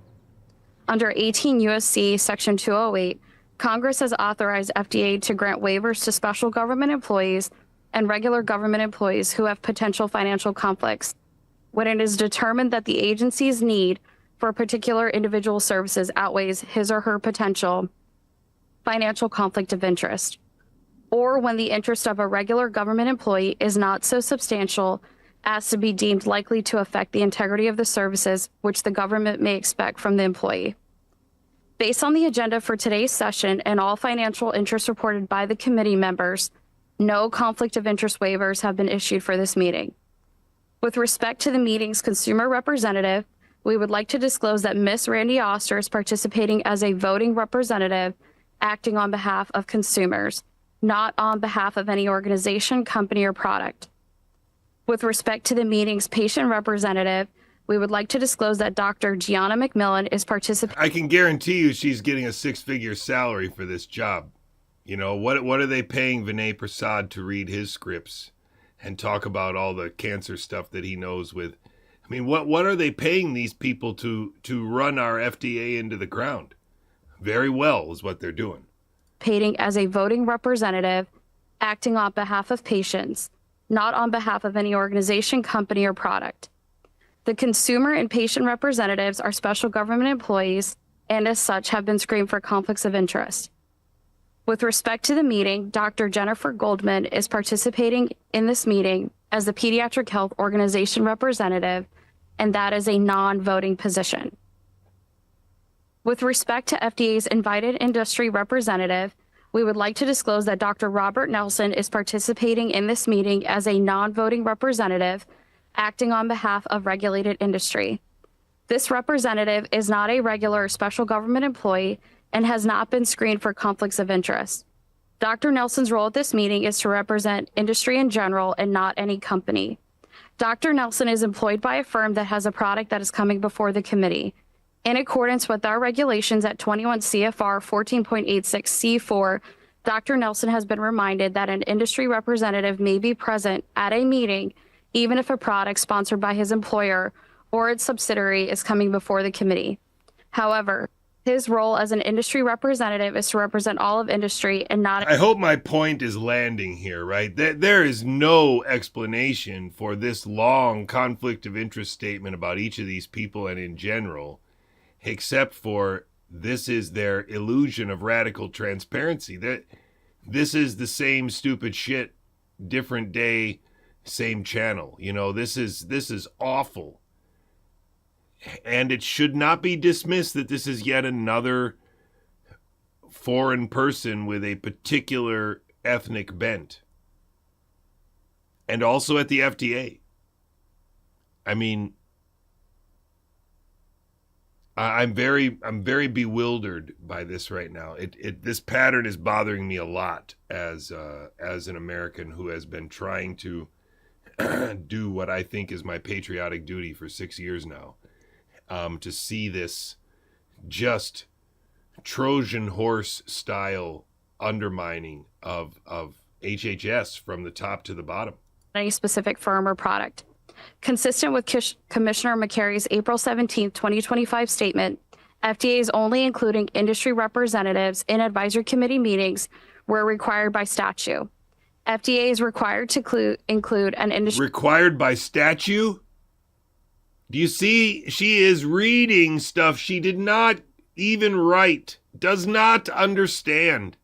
Under 18 U.S.C. Section 208, Congress has authorized FDA to grant waivers to special government employees and regular government employees who have potential financial conflicts when it is determined that the agency's need for a particular individual services outweighs his or her potential financial conflict of interest, or when the interest of a regular government employee is not so substantial as to be deemed likely to affect the integrity of the services which the government may expect from the employee. Based on the agenda for today's session and all financial interests reported by the committee members, no conflict of interest waivers have been issued for this meeting. With respect to the meeting's consumer representative, we would like to disclose that Ms. Randy Oster is participating as a voting representative acting on behalf of consumers, not on behalf of any organization, company, or product. With respect to the meeting's patient representative, we would like to disclose that Dr. Gianna McMillan is participating. I can guarantee you she's getting a 6-figure salary for this job. You know, what are they paying Vinay Prasad to read his scripts and talk about all the cancer stuff that he knows with? I mean, what are they paying these people to run our FDA into the ground? Very well is what they're doing. As a voting representative acting on behalf of patients, not on behalf of any organization, company, or product. The consumer and patient representatives are special government employees and as such have been screened for conflicts of interest. With respect to the meeting, Dr. Jennifer Goldman is participating in this meeting as the Pediatric Health Organization representative, and that is a non-voting position. With respect to FDA's invited industry representative, we would like to disclose that Dr. Robert Nelson is participating in this meeting as a non-voting representative acting on behalf of regulated industry. This representative is not a regular or special government employee and has not been screened for conflicts of interest. Dr. Nelson's role at this meeting is to represent industry in general and not any company. Dr. Nelson is employed by a firm that has a product that is coming before the committee. In accordance with our regulations at 21 CFR 14.86C4, Dr. Nelson has been reminded that an industry representative may be present at a meeting even if a product sponsored by his employer or its subsidiary is coming before the committee. However, his role as an industry representative is to represent all of industry and not... I hope my point is landing here, right? There is no explanation for this long conflict of interest statement about each of these people and in general, except for this is their illusion of radical transparency. That this is the same stupid shit, different day, same channel. You know, this is awful. And it should not be dismissed that this is yet another foreign person with a particular ethnic bent. And also at the FDA. I mean, I'm very bewildered by this right now. This pattern is bothering me a lot as an American who has been trying to do what I think is my patriotic duty for 6 years now. To see this just Trojan horse style undermining of HHS from the top to the bottom. Any specific firm or product. Consistent with Commissioner McCary's April 17, 2025 statement, FDA is only including industry representatives in advisory committee meetings where required by statute. FDA is required to include an industry... Required by statute? Do you see? She is reading stuff she did not even write, does not understand.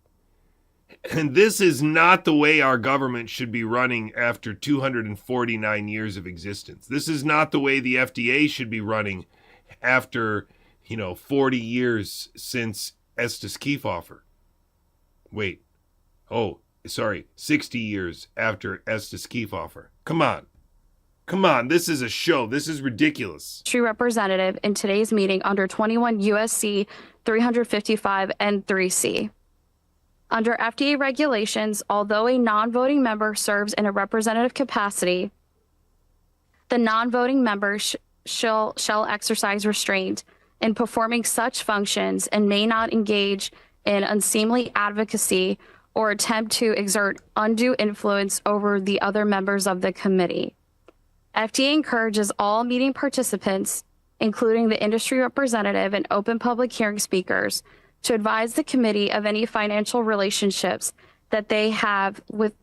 And this is not the way our government should be running after 249 years of existence. This is not the way the FDA should be running after, 40 years since Estes Kefauver. Wait. Oh, sorry. 60 years after Estes Kefauver. Come on, this is a show. This is ridiculous. Representative in today's meeting under 21 USC 355 N3C. Under FDA regulations, although a non-voting member serves in a representative capacity, the non-voting member shall exercise restraint in performing such functions and may not engage in unseemly advocacy or attempt to exert undue influence over the other members of the committee. FDA encourages all meeting participants, including the industry representative and open public hearing speakers, to advise the committee of any financial relationships that they have with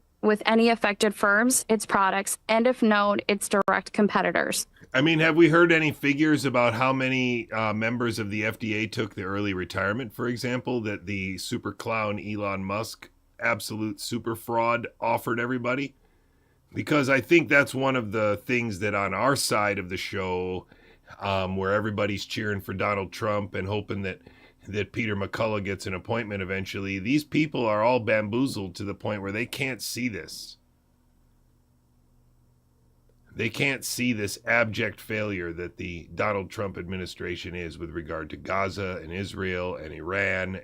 any affected firms, its products, and if known, its direct competitors. I mean, have we heard any figures about how many members of the FDA took the early retirement, for example, that the super clown Elon Musk, absolute super fraud, offered everybody? Because I think that's one of the things that on our side of the show, where everybody's cheering for Donald Trump and hoping that Peter McCullough gets an appointment eventually, these people are all bamboozled to the point where they can't see this. They can't see this abject failure that the Donald Trump administration is with regard to Gaza and Israel and Iran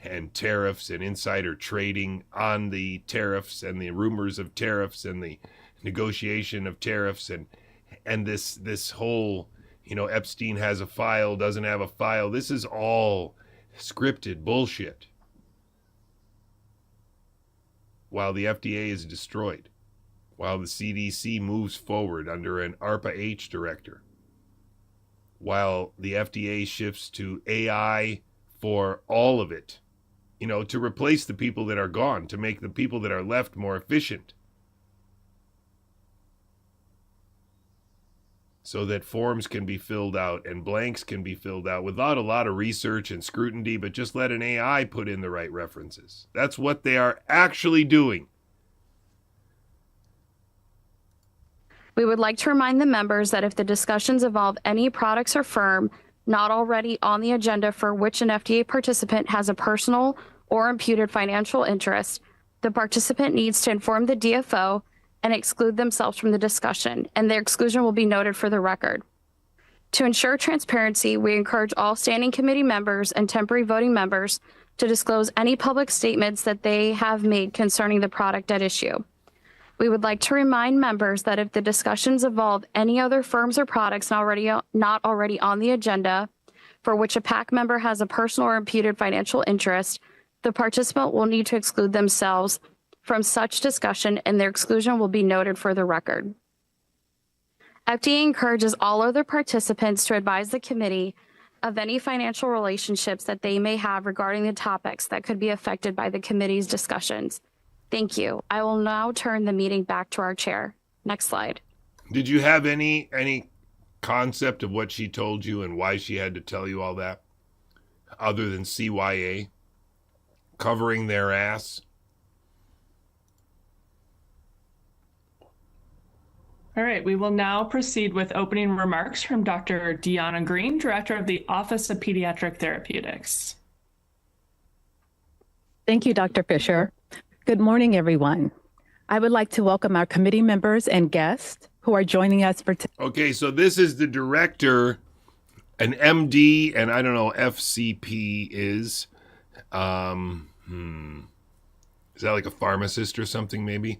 and tariffs and insider trading on the tariffs and the rumors of tariffs and the negotiation of tariffs and this whole, Epstein has a file, doesn't have a file. This is all scripted bullshit. While the FDA is destroyed. While the CDC moves forward under an ARPA-H director, while the FDA shifts to AI for all of it, to replace the people that are gone, to make the people that are left more efficient, so that forms can be filled out and blanks can be filled out without a lot of research and scrutiny, but just let an AI put in the right references. That's what they are actually doing. We would like to remind the members that if the discussions involve any products or firm not already on the agenda for which an FDA participant has a personal or imputed financial interest, the participant needs to inform the DFO and exclude themselves from the discussion, and their exclusion will be noted for the record. To ensure transparency, we encourage all standing committee members and temporary voting members to disclose any public statements that they have made concerning the product at issue. We would like to remind members that if the discussions involve any other firms or products not already on the agenda for which a PAC member has a personal or imputed financial interest, the participant will need to exclude themselves from such discussion, and their exclusion will be noted for the record. FDA encourages all other participants to advise the committee of any financial relationships that they may have regarding the topics that could be affected by the committee's discussions. Thank you. I will now turn the meeting back to our chair. Next slide. Did you have any concept of what she told you and why she had to tell you all that? Other than CYA covering their ass? All right, we will now proceed with opening remarks from Dr. Deanna Green, Director of the Office of Pediatric Therapeutics. Thank you, Dr. Fisher. Good morning, everyone. I would like to welcome our committee members and guests who are joining us for today. Okay, so this is the director, an MD, and I don't know, FCP is. Is that like a pharmacist or something, maybe?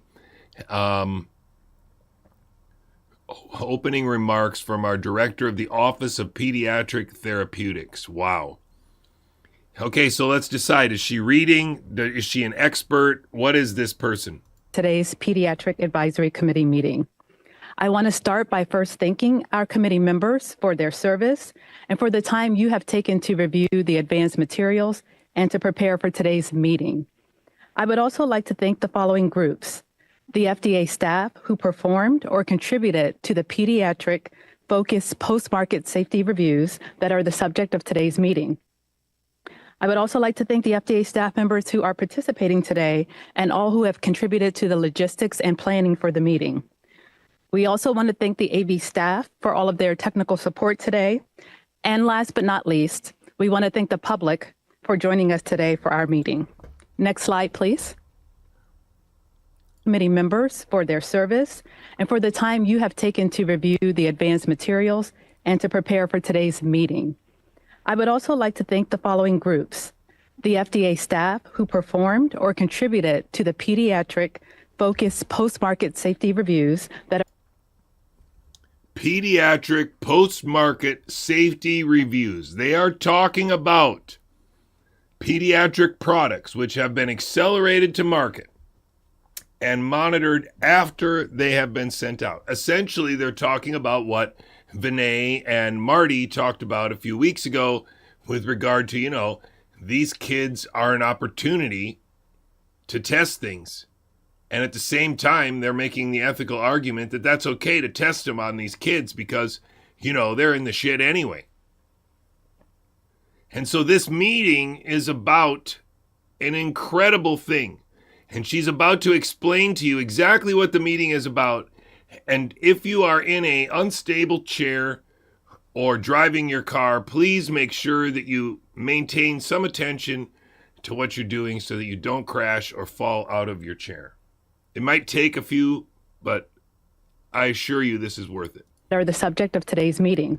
Opening remarks from our director of the Office of Pediatric Therapeutics. Wow. Okay, so let's decide. Is she reading? Is she an expert? What is this person? Today's Pediatric Advisory Committee meeting. I want to start by first thanking our committee members for their service and for the time you have taken to review the advanced materials and to prepare for today's meeting. I would also like to thank the following groups: the FDA staff who performed or contributed to the pediatric focused post-market safety reviews that are the subject of today's meeting. I would also like to thank the FDA staff members who are participating today and all who have contributed to the logistics and planning for the meeting. We also want to thank the AV staff for all of their technical support today. And last but not least, we want to thank the public for joining us today for our meeting. Next slide, please. Committee members for their service and for the time you have taken to review the advanced materials and to prepare for today's meeting. I would also like to thank the following groups: the FDA staff who performed or contributed to the pediatric focused post-market safety reviews that Pediatric post-market safety reviews. They are talking about pediatric products which have been accelerated to market and monitored after they have been sent out. Essentially, they're talking about what Vinay and Marty talked about a few weeks ago with regard to, these kids are an opportunity to test things. And at the same time, they're making the ethical argument that that's okay to test them on these kids because, they're in the shit anyway. And so this meeting is about an incredible thing. And she's about to explain to you exactly what the meeting is about. And if you are in an unstable chair or driving your car, please make sure that you maintain some attention to what you're doing so that you don't crash or fall out of your chair. It might take a few, but I assure you this is worth it. are the subject of today's meeting.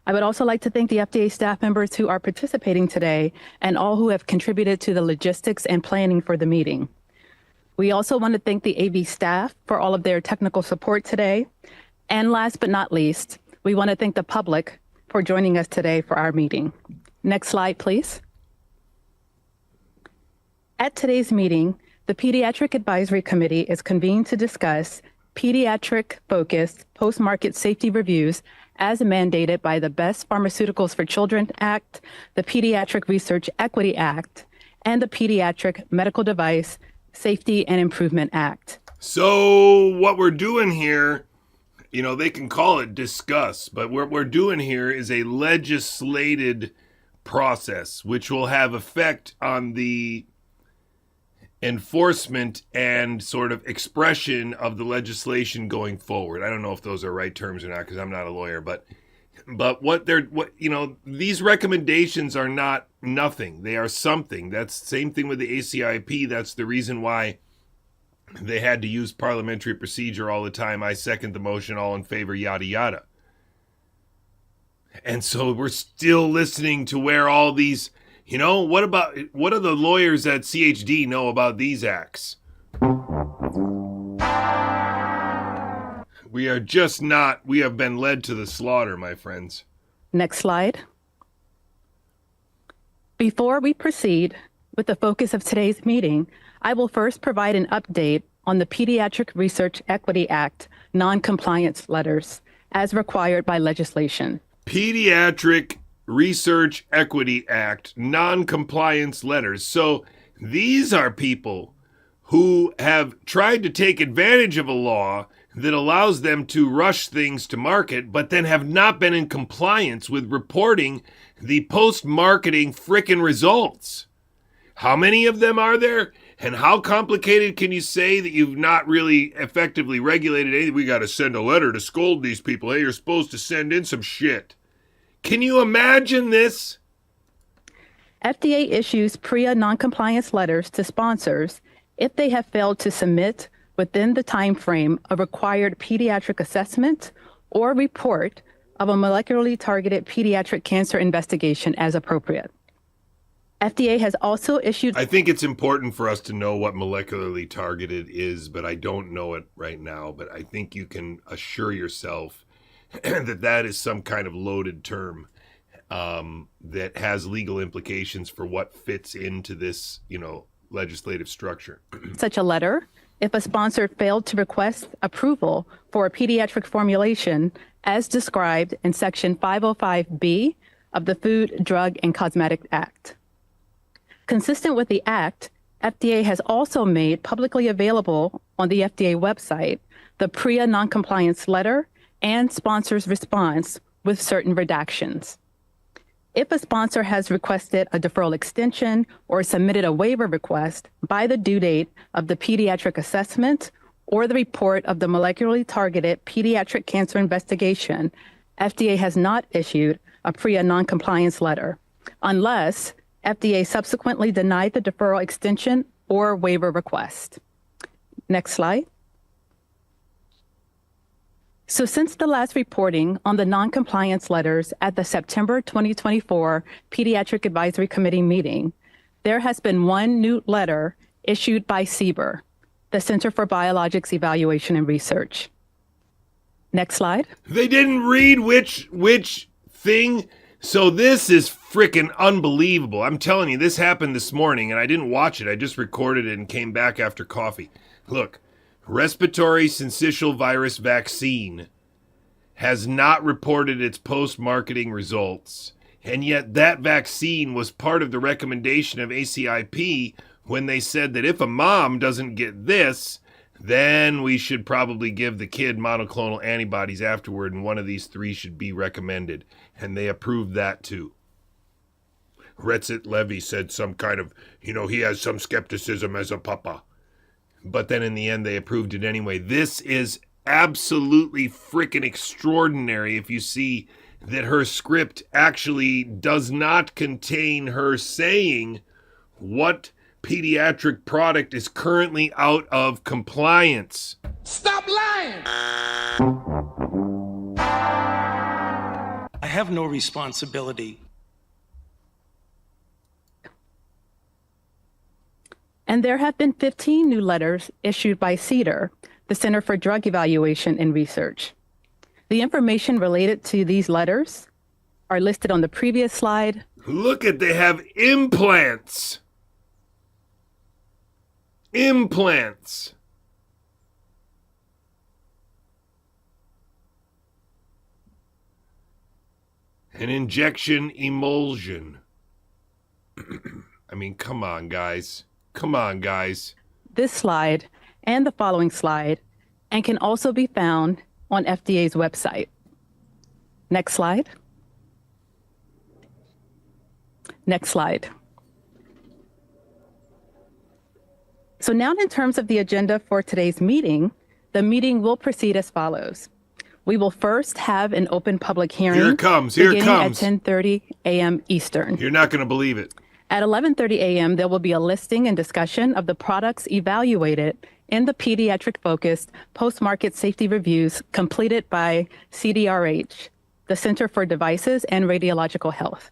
I would also like to thank the FDA staff members who are participating today and all who have contributed to the logistics and planning for the meeting. We also want to thank the AV staff for all of their technical support today. And last but not least, we want to thank the public for joining us today for our meeting. Next slide, please. At today's meeting, the Pediatric Advisory Committee is convened to discuss pediatric-focused post-market safety reviews as mandated by the Best Pharmaceuticals for Children Act, the Pediatric Research Equity Act, and the Pediatric Medical Device Safety and Improvement Act. So what we're doing here, they can call it discuss, but what we're doing here is a legislated process which will have effect on the enforcement and sort of expression of the legislation going forward. I don't know if those are right terms or not because I'm not a lawyer, but these recommendations are not nothing. They are something. That's the same thing with the ACIP. That's the reason why they had to use parliamentary procedure all the time. I second the motion, all in favor, yada, yada. And so we're still listening to where all these, what do the lawyers at CHD know about these acts? We have been led to the slaughter, my friends. Next slide. Before we proceed with the focus of today's meeting, I will first provide an update on the Pediatric Research Equity Act non-compliance letters as required by legislation. Pediatric Research Equity Act non-compliance letters. So these are people who have tried to take advantage of a law that allows them to rush things to market, but then have not been in compliance with reporting the post-marketing frickin' results. How many of them are there? And how complicated can you say that you've not really effectively regulated anything? We got to send a letter to scold these people. Hey, you're supposed to send in some shit. Can you imagine this? FDA issues PREA non-compliance letters to sponsors if they have failed to submit within the time frame a required pediatric assessment or report of a molecularly targeted pediatric cancer investigation as appropriate. FDA has also issued... I think it's important for us to know what molecularly targeted is, but I don't know it right now. But I think you can assure yourself that is some kind of loaded term that has legal implications for what fits into this, legislative structure. Such a letter if a sponsor failed to request approval for a pediatric formulation as described in Section 505B of the Food, Drug, and Cosmetic Act. Consistent with the Act, FDA has also made publicly available on the FDA website the PREA noncompliance letter and sponsor's response with certain redactions. If a sponsor has requested a deferral extension or submitted a waiver request by the due date of the pediatric assessment or the report of the molecularly targeted pediatric cancer investigation, FDA has not issued a PREA noncompliance letter unless FDA subsequently denied the deferral extension or waiver request. Next slide. So since the last reporting on the non-compliance letters at the September 2024 Pediatric Advisory Committee meeting, there has been one new letter issued by CBER, the Center for Biologics Evaluation and Research. Next slide. They didn't read which thing. So this is freaking unbelievable. I'm telling you, this happened this morning and I didn't watch it. I just recorded it and came back after coffee. Look, respiratory syncytial virus vaccine has not reported its post-marketing results. And yet that vaccine was part of the recommendation of ACIP when they said that if a mom doesn't get this, then we should probably give the kid monoclonal antibodies afterward, and one of these three should be recommended. And they approved that too. Retzit Levy said some kind of, he has some skepticism as a papa. But then in the end, they approved it anyway. This is absolutely freaking extraordinary if you see that her script actually does not contain her saying what pediatric product is currently out of compliance. Stop lying! I have no responsibility. And there have been 15 new letters issued by CDER, the Center for Drug Evaluation and Research. The information related to these letters are listed on the previous slide. Look at, they have implants. Implants. An injection emulsion. I mean, come on, guys. Come on, guys. This slide and the following slide, and can also be found on FDA's website. Next slide. Next slide. So now in terms of the agenda for today's meeting, the meeting will proceed as follows. We will first have an open public hearing. Here it comes. Here it comes. Beginning at 10:30 a.m. Eastern. You're not going to believe it. At 11:30 a.m., there will be a listing and discussion of the products evaluated in the pediatric-focused post-market safety reviews completed by CDRH, the Center for Devices and Radiological Health.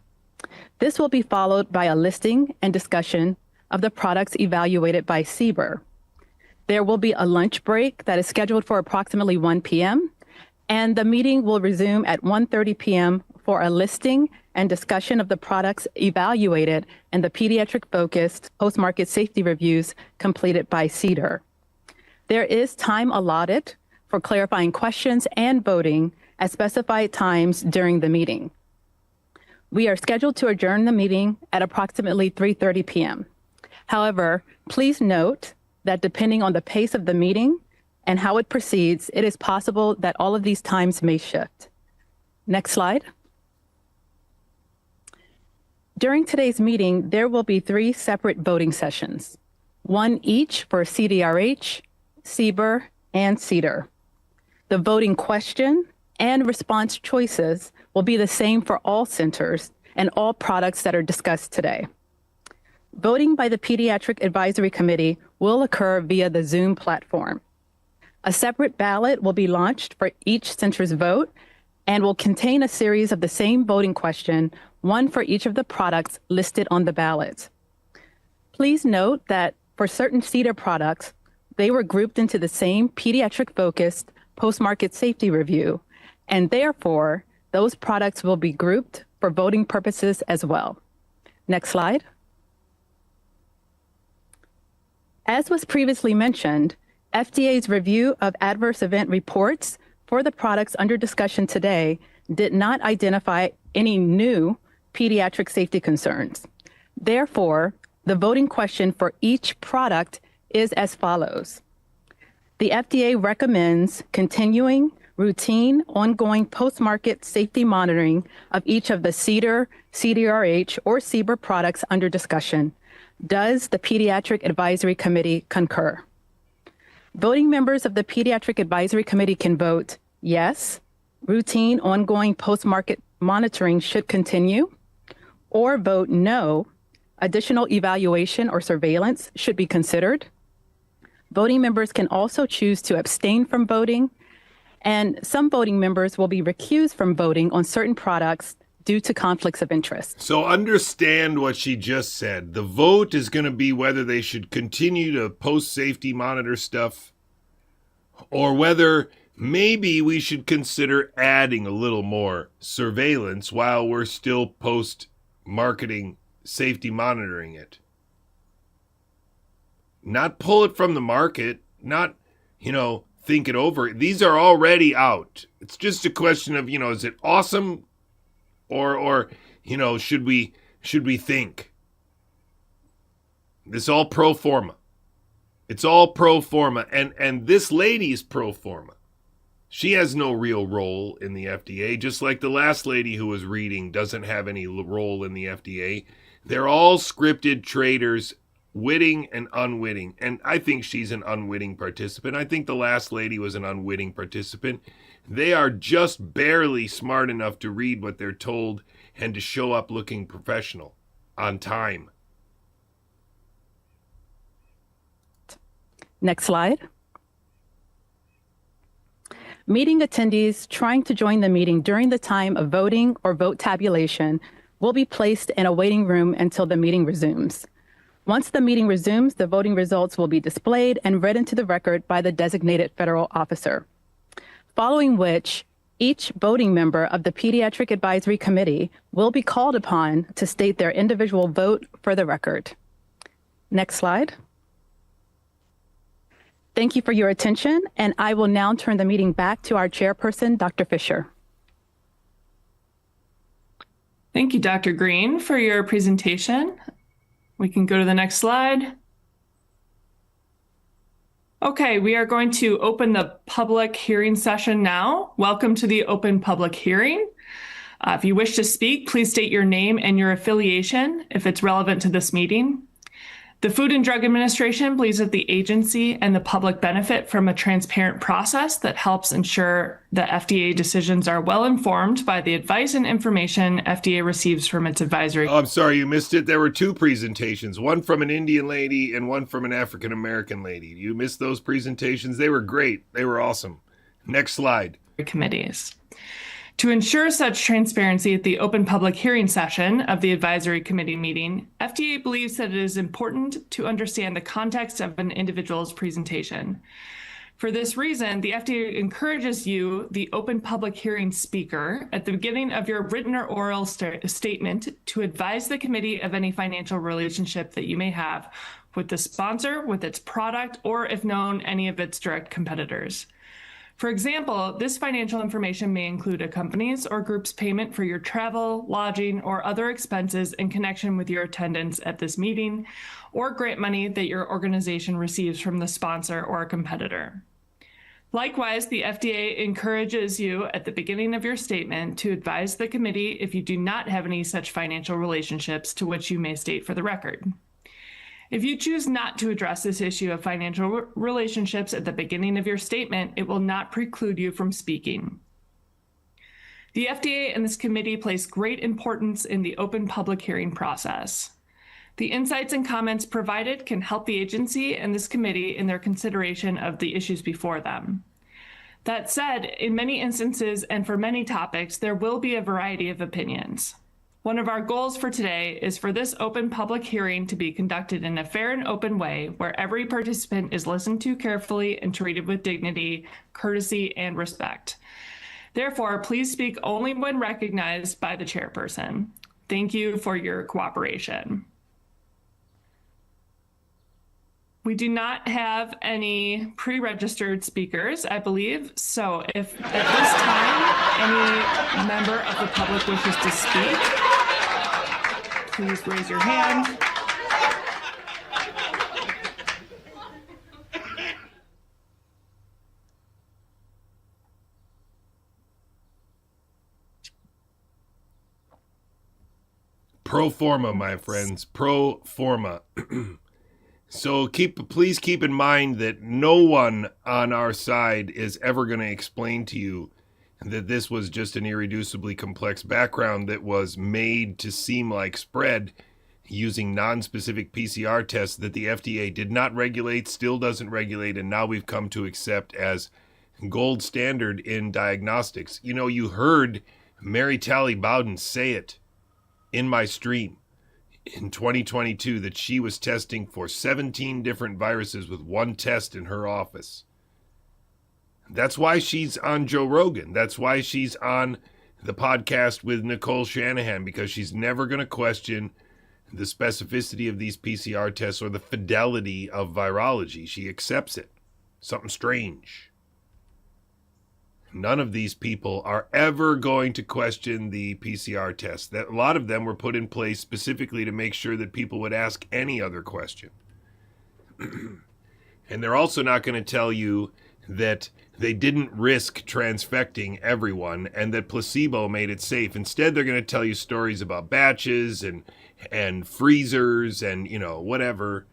This will be followed by a listing and discussion of the products evaluated by CBER. There will be a lunch break that is scheduled for approximately 1 p.m., and the meeting will resume at 1:30 p.m. for a listing and discussion of the products evaluated in the pediatric-focused post-market safety reviews completed by CDER. There is time allotted for clarifying questions and voting at specified times during the meeting. We are scheduled to adjourn the meeting at approximately 3:30 p.m. However, please note that depending on the pace of the meeting and how it proceeds, it is possible that all of these times may shift. Next slide. During today's meeting, there will be 3 separate voting sessions, one each for CDRH, CBER, and CDER. The voting question and response choices will be the same for all centers and all products that are discussed today. Voting by the Pediatric Advisory Committee will occur via the Zoom platform. A separate ballot will be launched for each center's vote and will contain a series of the same voting question, one for each of the products listed on the ballot. Please note that for certain CDER products, they were grouped into the same pediatric-focused post-market safety review, and therefore, those products will be grouped for voting purposes as well. Next slide. As was previously mentioned, FDA's review of adverse event reports for the products under discussion today did not identify any new pediatric safety concerns. Therefore, the voting question for each product is as follows. The FDA recommends continuing routine, ongoing post-market safety monitoring of each of the CDER, CDRH, or CBER products under discussion. Does the Pediatric Advisory Committee concur? Voting members of the Pediatric Advisory Committee can vote yes, routine, ongoing post-market monitoring should continue, or vote no, additional evaluation or surveillance should be considered. Voting members can also choose to abstain from voting, and some voting members will be recused from voting on certain products due to conflicts of interest. So understand what she just said. The vote is going to be whether they should continue to post safety monitor stuff or whether maybe we should consider adding a little more surveillance while we're still post marketing safety monitoring it. Not pull it from the market, not, think it over. These are already out. It's just a question of, is it awesome or should we think? This all pro forma. It's all pro forma, and this lady is pro forma. She has no real role in the FDA, just like the last lady who was reading doesn't have any role in the FDA. They're all scripted traders, witting and unwitting. And I think she's an unwitting participant. I think the last lady was an unwitting participant. They are just barely smart enough to read what they're told and to show up looking professional on time. Next slide. Meeting attendees trying to join the meeting during the time of voting or vote tabulation will be placed in a waiting room until the meeting resumes. Once the meeting resumes, the voting results will be displayed and read into the record by the designated federal officer. Following which, each voting member of the Pediatric Advisory Committee will be called upon to state their individual vote for the record. Next slide. Thank you for your attention, and I will now turn the meeting back to our chairperson, Dr. Fisher. Thank you, Dr. Green, for your presentation. We can go to the next slide. Okay, we are going to open the public hearing session now. Welcome to the open public hearing. If you wish to speak, please state your name and your affiliation if it's relevant to this meeting. The Food and Drug Administration believes that the agency and the public benefit from a transparent process that helps ensure that FDA decisions are well informed by the advice and information FDA receives from its advisory. Oh, I'm sorry, you missed it. There were two presentations, one from an Indian lady and one from an African American lady. You missed those presentations. They were great. They were awesome. Next slide. Committees. To ensure such transparency at the open public hearing session of the advisory committee meeting, FDA believes that it is important to understand the context of an individual's presentation. For this reason, the FDA encourages you, the open public hearing speaker, at the beginning of your written or oral statement to advise the committee of any financial relationship that you may have with the sponsor, with its product, or if known, any of its direct competitors. For example, this financial information may include a company's or group's payment for your travel, lodging, or other expenses in connection with your attendance at this meeting, or grant money that your organization receives from the sponsor or a competitor. Likewise, the FDA encourages you at the beginning of your statement to advise the committee if you do not have any such financial relationships to which you may state for the record. If you choose not to address this issue of financial relationships at the beginning of your statement, it will not preclude you from speaking. The FDA and this committee place great importance in the open public hearing process. The insights and comments provided can help the agency and this committee in their consideration of the issues before them. That said, in many instances and for many topics, there will be a variety of opinions. One of our goals for today is for this open public hearing to be conducted in a fair and open way where every participant is listened to carefully and treated with dignity, courtesy, and respect. Therefore, please speak only when recognized by the chairperson. Thank you for your cooperation. We do not have any pre-registered speakers, I believe. So if at this time any member of the public wishes to speak, please raise your hand. Pro forma, my friends, pro forma. So please keep in mind that no one on our side is ever going to explain to you that this was just an irreducibly complex background that was made to seem like spread using non-specific PCR tests that the FDA did not regulate, still doesn't regulate, and now we've come to accept as gold standard in diagnostics. You know, you heard Mary Talley Bowden say it in my stream in 2022 that she was testing for 17 different viruses with one test in her office. That's why she's on Joe Rogan. That's why she's on the podcast with Nicole Shanahan, because she's never going to question the specificity of these PCR tests or the fidelity of virology. She accepts it. Something strange. None of these people are ever going to question the PCR test. That a lot of them were put in place specifically to make sure that people would ask any other question. And they're also not going to tell you that they didn't risk transfecting everyone and that placebo made it safe. Instead, they're going to tell you stories about batches and freezers and, you know, whatever.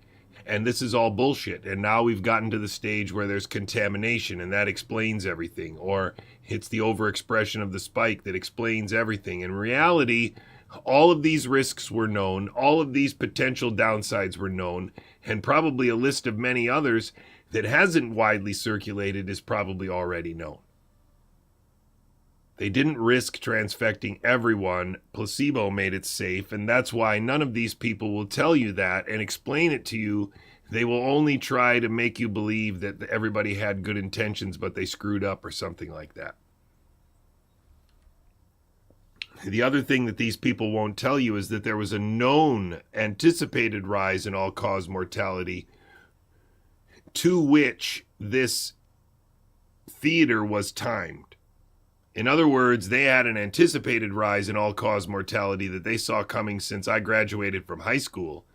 And this is all bullshit. And now we've gotten to the stage where there's contamination and that explains everything. Or it's the overexpression of the spike that explains everything. In reality, all of these risks were known. All of these potential downsides were known. And probably a list of many others that hasn't widely circulated is probably already known. They didn't risk transfecting everyone. Placebo made it safe, and that's why none of these people will tell you that and explain it to you. They will only try to make you believe that everybody had good intentions, but they screwed up or something like that. The other thing that these people won't tell you is that there was a known, anticipated rise in all-cause mortality to which this theater was timed. In other words, they had an anticipated rise in all-cause mortality that they saw coming since I graduated from high school.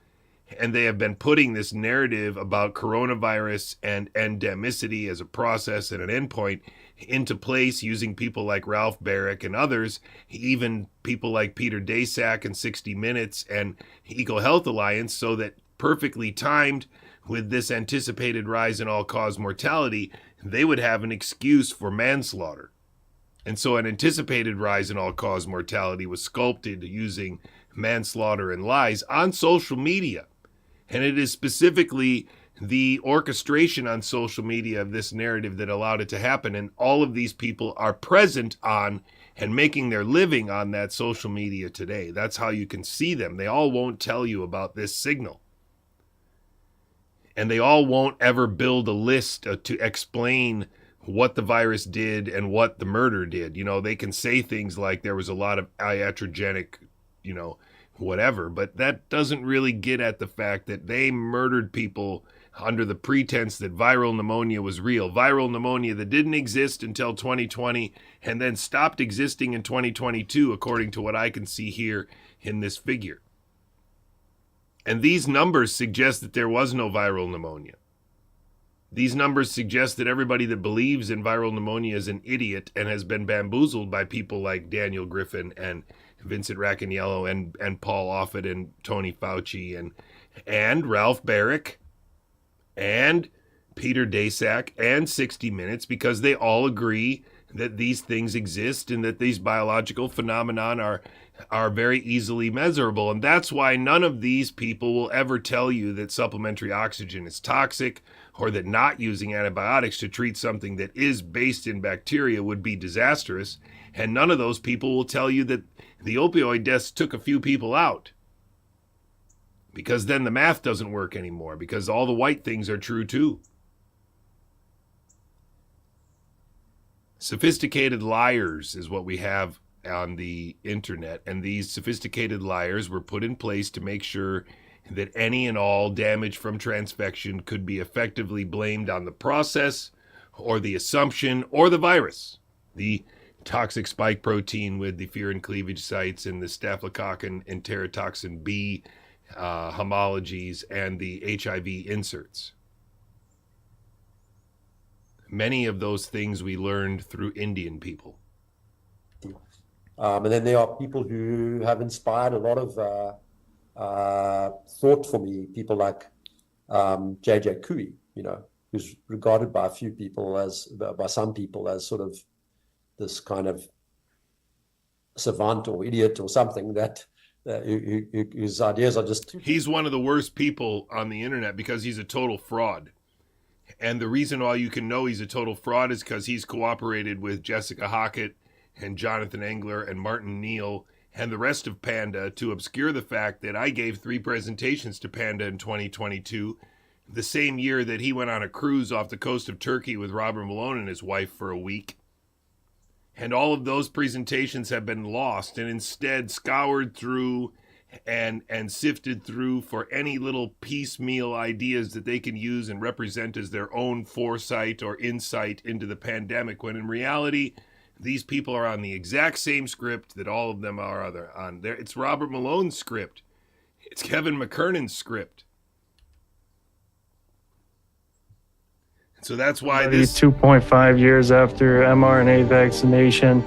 And they have been putting this narrative about coronavirus and endemicity as a process and an endpoint into place using people like Ralph Baric and others, even people like Peter Daszak and 60 Minutes and EcoHealth Alliance, so that perfectly timed with this anticipated rise in all-cause mortality, they would have an excuse for manslaughter. And so an anticipated rise in all-cause mortality was sculpted using manslaughter and lies on social media. And it is specifically the orchestration on social media of this narrative that allowed it to happen. And all of these people are present on and making their living on that social media today. That's how you can see them. They all won't tell you about this signal. And they all won't ever build a list to explain what the virus did and what the murder did. You know, they can say things like there was a lot of iatrogenic, you know, whatever, but that doesn't really get at the fact that they murdered people under the pretense that viral pneumonia was real. Viral pneumonia that didn't exist until 2020 and then stopped existing in 2022, according to what I can see here in this figure. And these numbers suggest that there was no viral pneumonia. These numbers suggest that everybody that believes in viral pneumonia is an idiot and has been bamboozled by people like Daniel Griffin and Vincent Racaniello and Paul Offit and Tony Fauci and Ralph Baric and Peter Daszak and 60 Minutes, because they all agree that these things exist and that these biological phenomenon are very easily measurable. And that's why none of these people will ever tell you that supplementary oxygen is toxic or that not using antibiotics to treat something that is based in bacteria would be disastrous. And none of those people will tell you that the opioid deaths took a few people out, because then the math doesn't work anymore, because all the white things are true too. Sophisticated liars is what we have on the internet, and these sophisticated liars were put in place to make sure that any and all damage from transfection could be effectively blamed on the process or the assumption or the virus. The toxic spike protein with the furin cleavage sites and the staphylococcus and enterotoxin B homologies and the HIV inserts. Many of those things we learned through Indian people. And then there are people who have inspired a lot of thought for me, people like JJCouey, you know, who's regarded by a few people by some people as sort of this kind of savant or idiot or something whose ideas are just... He's one of the worst people on the internet because he's a total fraud. And the reason why you can know he's a total fraud is because he's cooperated with Jessica Hockett and Jonathan Engler and Martin Neal and the rest of Panda to obscure the fact that I gave 3 presentations to Panda in 2022, the same year that he went on a cruise off the coast of Turkey with Robert Malone and his wife for a week. And all of those presentations have been lost and instead scoured through and sifted through for any little piecemeal ideas that they can use and represent as their own foresight or insight into the pandemic, when in reality, these people are on the exact same script that all of them are on there. It's Robert Malone's script. It's Kevin McKernan's script. So that's why this 2.5 years after mRNA vaccination.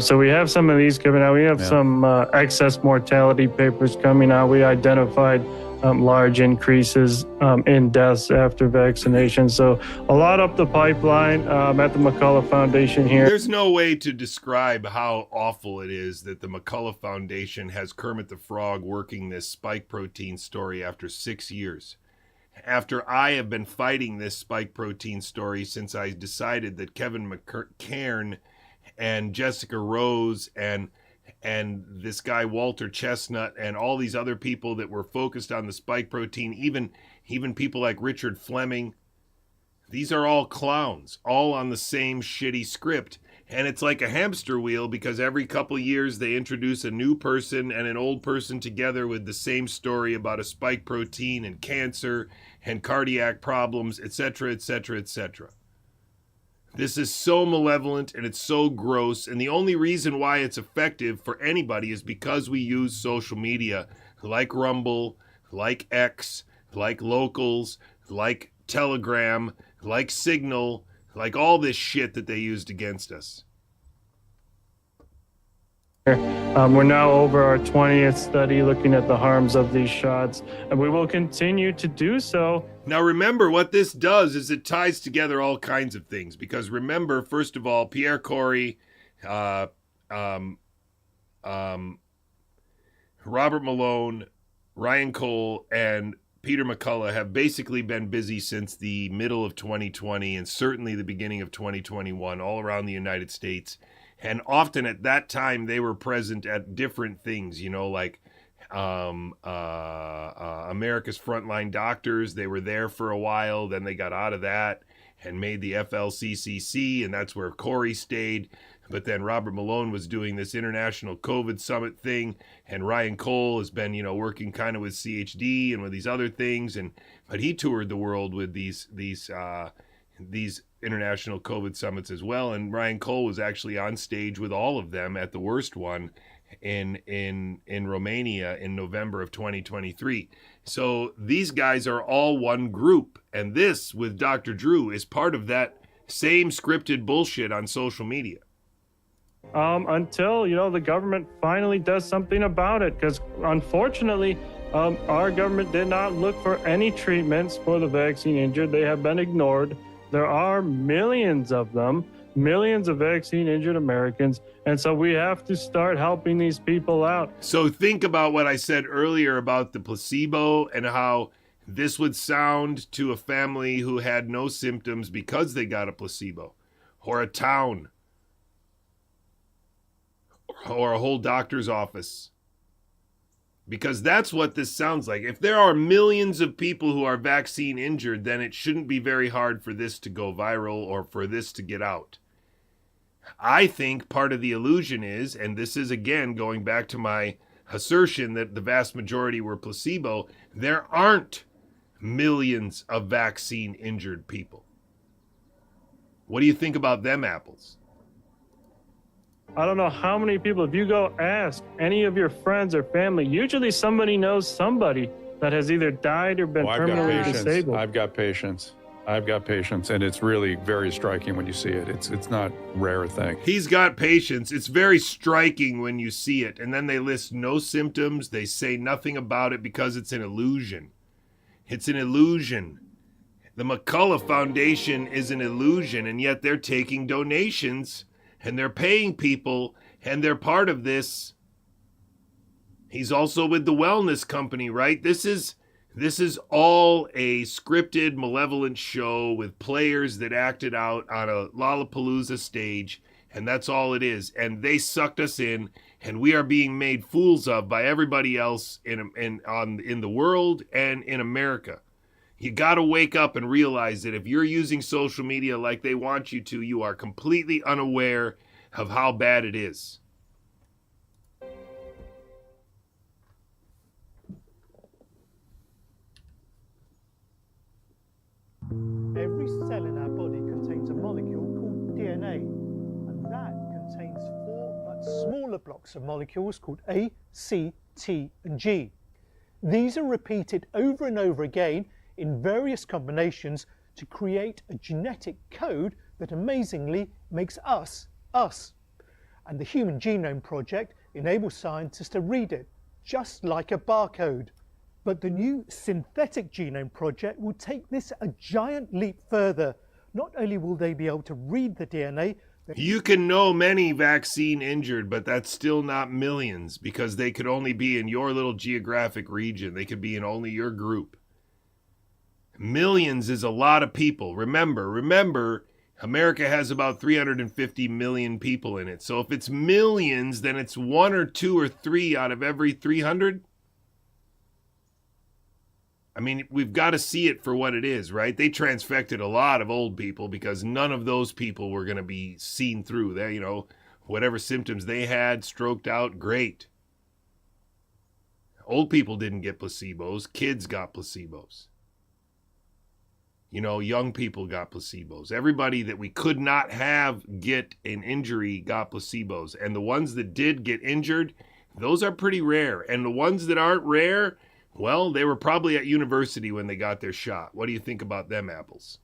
So we have some of these coming out. We have some excess mortality papers coming out. We identified large increases in deaths after vaccination. So a lot up the pipeline at the McCullough Foundation here. There's no way to describe how awful it is that the McCullough Foundation has Kermit the Frog working this spike protein story after 6 years. After I have been fighting this spike protein story since I decided that Kevin McCairn and Jessica Rose and this guy Walter Chestnut and all these other people that were focused on the spike protein, even people like Richard Fleming, these are all clowns, all on the same shitty script. And it's like a hamster wheel, because every couple years they introduce a new person and an old person together with the same story about a spike protein and cancer and cardiac problems, etc., etc., etc. This is so malevolent and it's so gross. And the only reason why it's effective for anybody is because we use social media like Rumble, like X, like Locals, like Telegram, like Signal, like all this shit that they used against us. We're now over our 20th study looking at the harms of these shots, and we will continue to do so. Now remember, what this does is it ties together all kinds of things, because remember, first of all, Pierre Corey, Robert Malone, Ryan Cole, and Peter McCullough have basically been busy since the middle of 2020 and certainly the beginning of 2021 all around the United States. And often at that time, they were present at different things, like America's Frontline Doctors. They were there for a while. Then they got out of that and made the FLCCC, and that's where Corey stayed. But then Robert Malone was doing this international COVID summit thing, and Ryan Cole has been, working kind of with CHD and with these other things. But he toured the world with these international COVID summits as well. And Ryan Cole was actually on stage with all of them at the worst one in Romania in November of 2023. So these guys are all one group. And this, with Dr. Drew, is part of that same scripted bullshit on social media. Until, the government finally does something about it. Because unfortunately, our government did not look for any treatments for the vaccine injured. They have been ignored. There are millions of them, millions of vaccine injured Americans. And so we have to start helping these people out. So think about what I said earlier about the placebo and how this would sound to a family who had no symptoms because they got a placebo, or a town, or a whole doctor's office. Because that's what this sounds like. If there are millions of people who are vaccine injured, then it shouldn't be very hard for this to go viral or for this to get out. I think part of the illusion is, and this is again going back to my assertion that the vast majority were placebo, there aren't millions of vaccine injured people. What do you think about them apples? I don't know how many people, if you go ask any of your friends or family, usually somebody knows somebody that has either died or been permanently disabled. I've got patients, and it's really very striking when you see it. It's not a rare thing. He's got patience. It's very striking when you see it. And then they list no symptoms. They say nothing about it because it's an illusion. It's an illusion. The McCullough Foundation is an illusion, and yet they're taking donations. And they're paying people, and they're part of this. He's also with the wellness company, right? This is This is all a scripted, malevolent show with players that acted out on a Lollapalooza stage, and that's all it is. And they sucked us in, and we are being made fools of by everybody else in the world and in America. You got to wake up and realize that if you're using social media like they want you to, you are completely unaware of how bad it is. Every cell in our body contains a molecule called DNA, and that contains 4 much smaller blocks of molecules called A, C, T, and G. These are repeated over and over again in various combinations to create a genetic code that amazingly makes us, us. And the Human Genome Project enables scientists to read it, just like a barcode. But the new Synthetic Genome Project will take this a giant leap further. Not only will they be able to read the DNA, you can know many vaccine injured, but that's still not millions, because they could only be in your little geographic region. They could be in only your group. Millions is a lot of people. Remember, America has about 350 million people in it. So if it's millions, then it's 1 or 2 or 3 out of every 300. I mean, we've got to see it for what it is, right? They transfected a lot of old people because none of those people were going to be seen through. There, whatever symptoms they had, stroked out, great. Old people didn't get placebos. Kids got placebos. Young people got placebos. Everybody that we could not have get an injury got placebos. And the ones that did get injured, those are pretty rare. And the ones that aren't rare, well, they were probably at university when they got their shot. What do you think about them apples?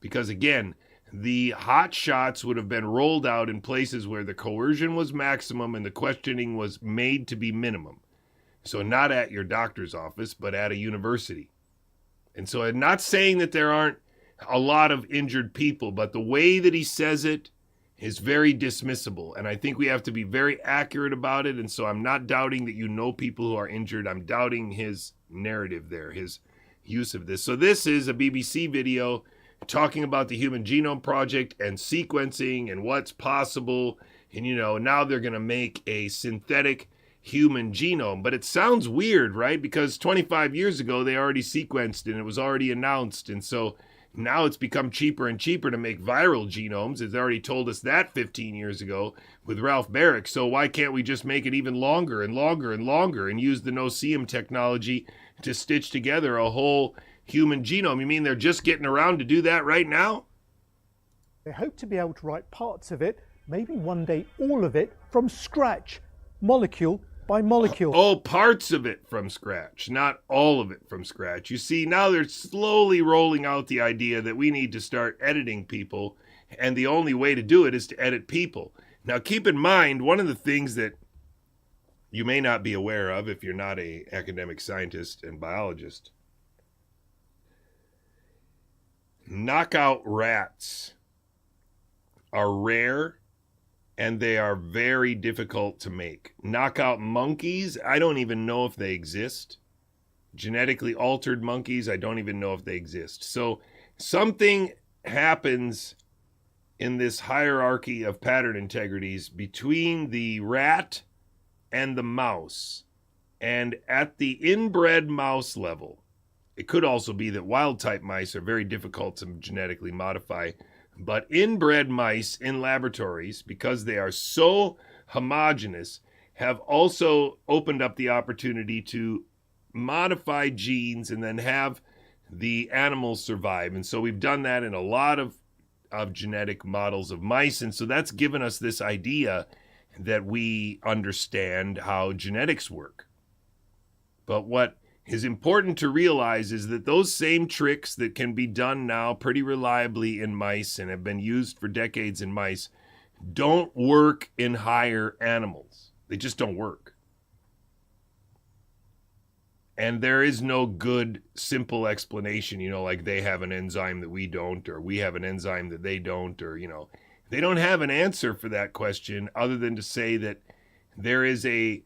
Because again, the hot shots would have been rolled out in places where the coercion was maximum and the questioning was made to be minimum. So not at your doctor's office, but at a university. And so I'm not saying that there aren't a lot of injured people, but the way that he says it is very dismissible. And I think we have to be very accurate about it. And so I'm not doubting that people who are injured. I'm doubting his narrative there, his use of this. So this is a BBC video talking about the Human Genome Project and sequencing and what's possible. And, now they're going to make a synthetic human genome. But it sounds weird, right? Because 25 years ago, they already sequenced and it was already announced. And so now it's become cheaper and cheaper to make viral genomes. It's already told us that 15 years ago with Ralph Barrick. So why can't we just make it even longer and longer and longer and use the no-seum technology to stitch together a whole human genome? You mean they're just getting around to do that right now? They hope to be able to write parts of it, maybe one day all of it, from scratch, molecule by molecule. Oh, parts of it from scratch, not all of it from scratch. You see, now they're slowly rolling out the idea that we need to start editing people, and the only way to do it is to edit people. Now, keep in mind, one of the things that you may not be aware of if you're not an academic scientist and biologist, knockout rats are rare and they are very difficult to make. Knockout monkeys, I don't even know if they exist. Genetically altered monkeys, I don't even know if they exist. So something happens in this hierarchy of pattern integrities between the rat and the mouse. And at the inbred mouse level, it could also be that wild-type mice are very difficult to genetically modify. But inbred mice in laboratories, because they are so homogeneous, have also opened up the opportunity to modify genes and then have the animals survive. And so we've done that in a lot of genetic models of mice. And so that's given us this idea that we understand how genetics work. But what is important to realize is that those same tricks that can be done now pretty reliably in mice and have been used for decades in mice don't work in higher animals. They just don't work. And there is no good, simple explanation, like they have an enzyme that we don't, or we have an enzyme that they don't, or, they don't have an answer for that question other than to say that there is a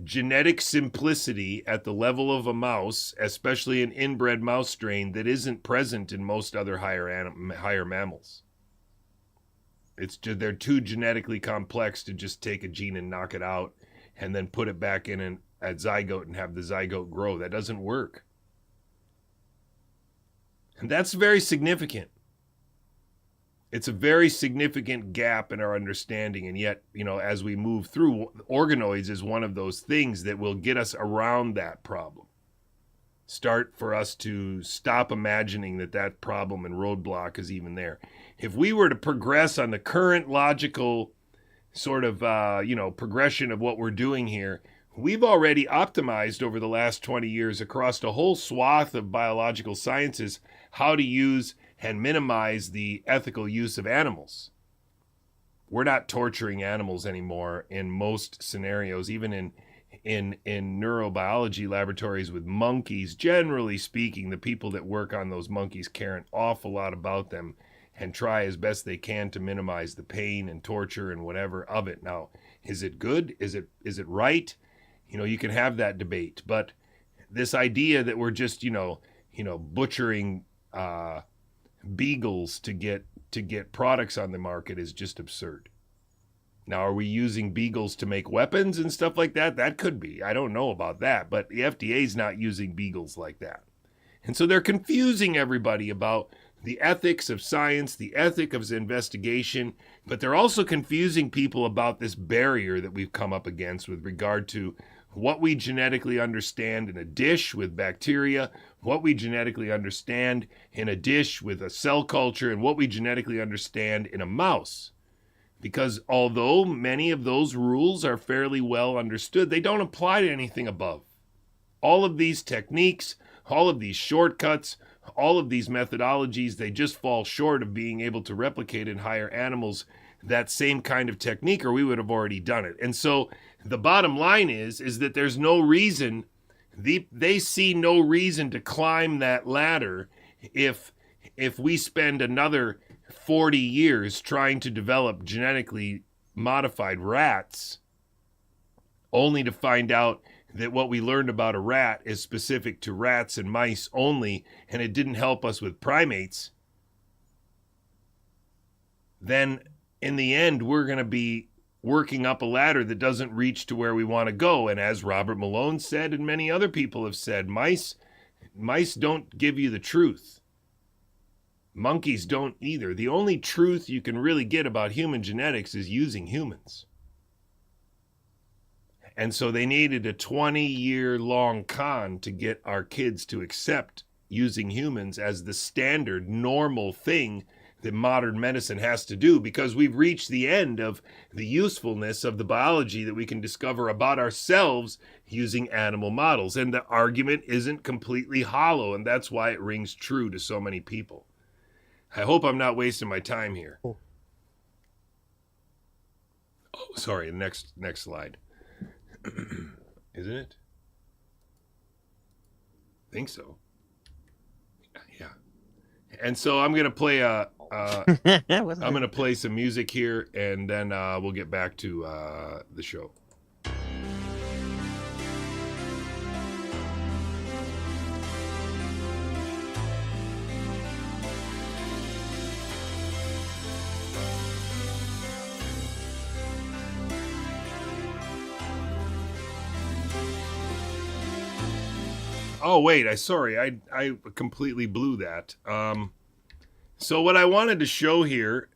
genetic simplicity at the level of a mouse, especially an inbred mouse strain that isn't present in most other higher mammals. They're too genetically complex to just take a gene and knock it out and then put it back in a zygote and have the zygote grow. That doesn't work. And that's very significant. It's a very significant gap in our understanding. And yet, as we move through, organoids is one of those things that will get us around that problem. Start for us to stop imagining that problem and roadblock is even there. If we were to progress on the current logical sort of, progression of what we're doing here, we've already optimized over the last 20 years across a whole swath of biological sciences how to use and minimize the ethical use of animals. We're not torturing animals anymore in most scenarios, even in neurobiology laboratories with monkeys. Generally speaking, the people that work on those monkeys care an awful lot about them and try as best they can to minimize the pain and torture and whatever of it. Now, is it good? Is it right? You can have that debate, but this idea that we're just, butchering beagles to get products on the market is just absurd. Now, are we using beagles to make weapons and stuff like that? That could be. I don't know about that, but the FDA's not using beagles like that. And so they're confusing everybody about the ethics of science, the ethic of investigation, but they're also confusing people about this barrier that we've come up against with regard to what we genetically understand in a dish with bacteria, what we genetically understand in a dish with a cell culture, and what we genetically understand in a mouse. Because although many of those rules are fairly well understood, they don't apply to anything above. All of these techniques, all of these shortcuts, all of these methodologies, they just fall short of being able to replicate in higher animals that same kind of technique, or we would have already done it. And so the bottom line is that there's no reason, they see no reason to climb that ladder if we spend another 40 years trying to develop genetically modified rats, only to find out that what we learned about a rat is specific to rats and mice only, and it didn't help us with primates. Then in the end, we're going to be working up a ladder that doesn't reach to where we want to go. And as Robert Malone said, and many other people have said, mice don't give you the truth. Monkeys don't either. The only truth you can really get about human genetics is using humans. And so they needed a 20-year-long con to get our kids to accept using humans as the standard normal thing that modern medicine has to do, because we've reached the end of the usefulness of the biology that we can discover about ourselves using animal models. And the argument isn't completely hollow, and that's why it rings true to so many people. I hope I'm not wasting my time here. Oh, sorry, next slide. Isn't it? I think so. Yeah. And so I'm going to play I'm going to play some music here, and then we'll get back to the show. Oh, wait, I completely blew that. So what I wanted to show here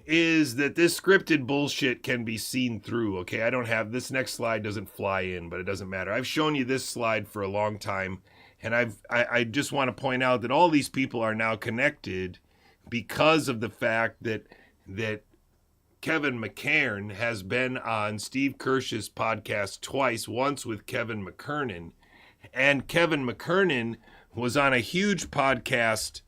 is that this scripted bullshit can be seen through, okay? I don't have, this next slide doesn't fly in, but it doesn't matter. I've shown you this slide for a long time, and I just want to point out that all these people are now connected because of the fact that Kevin McCairn has been on Steve Kirsch's podcast twice, once with Kevin McKernan. And Kevin McKernan was on a huge podcast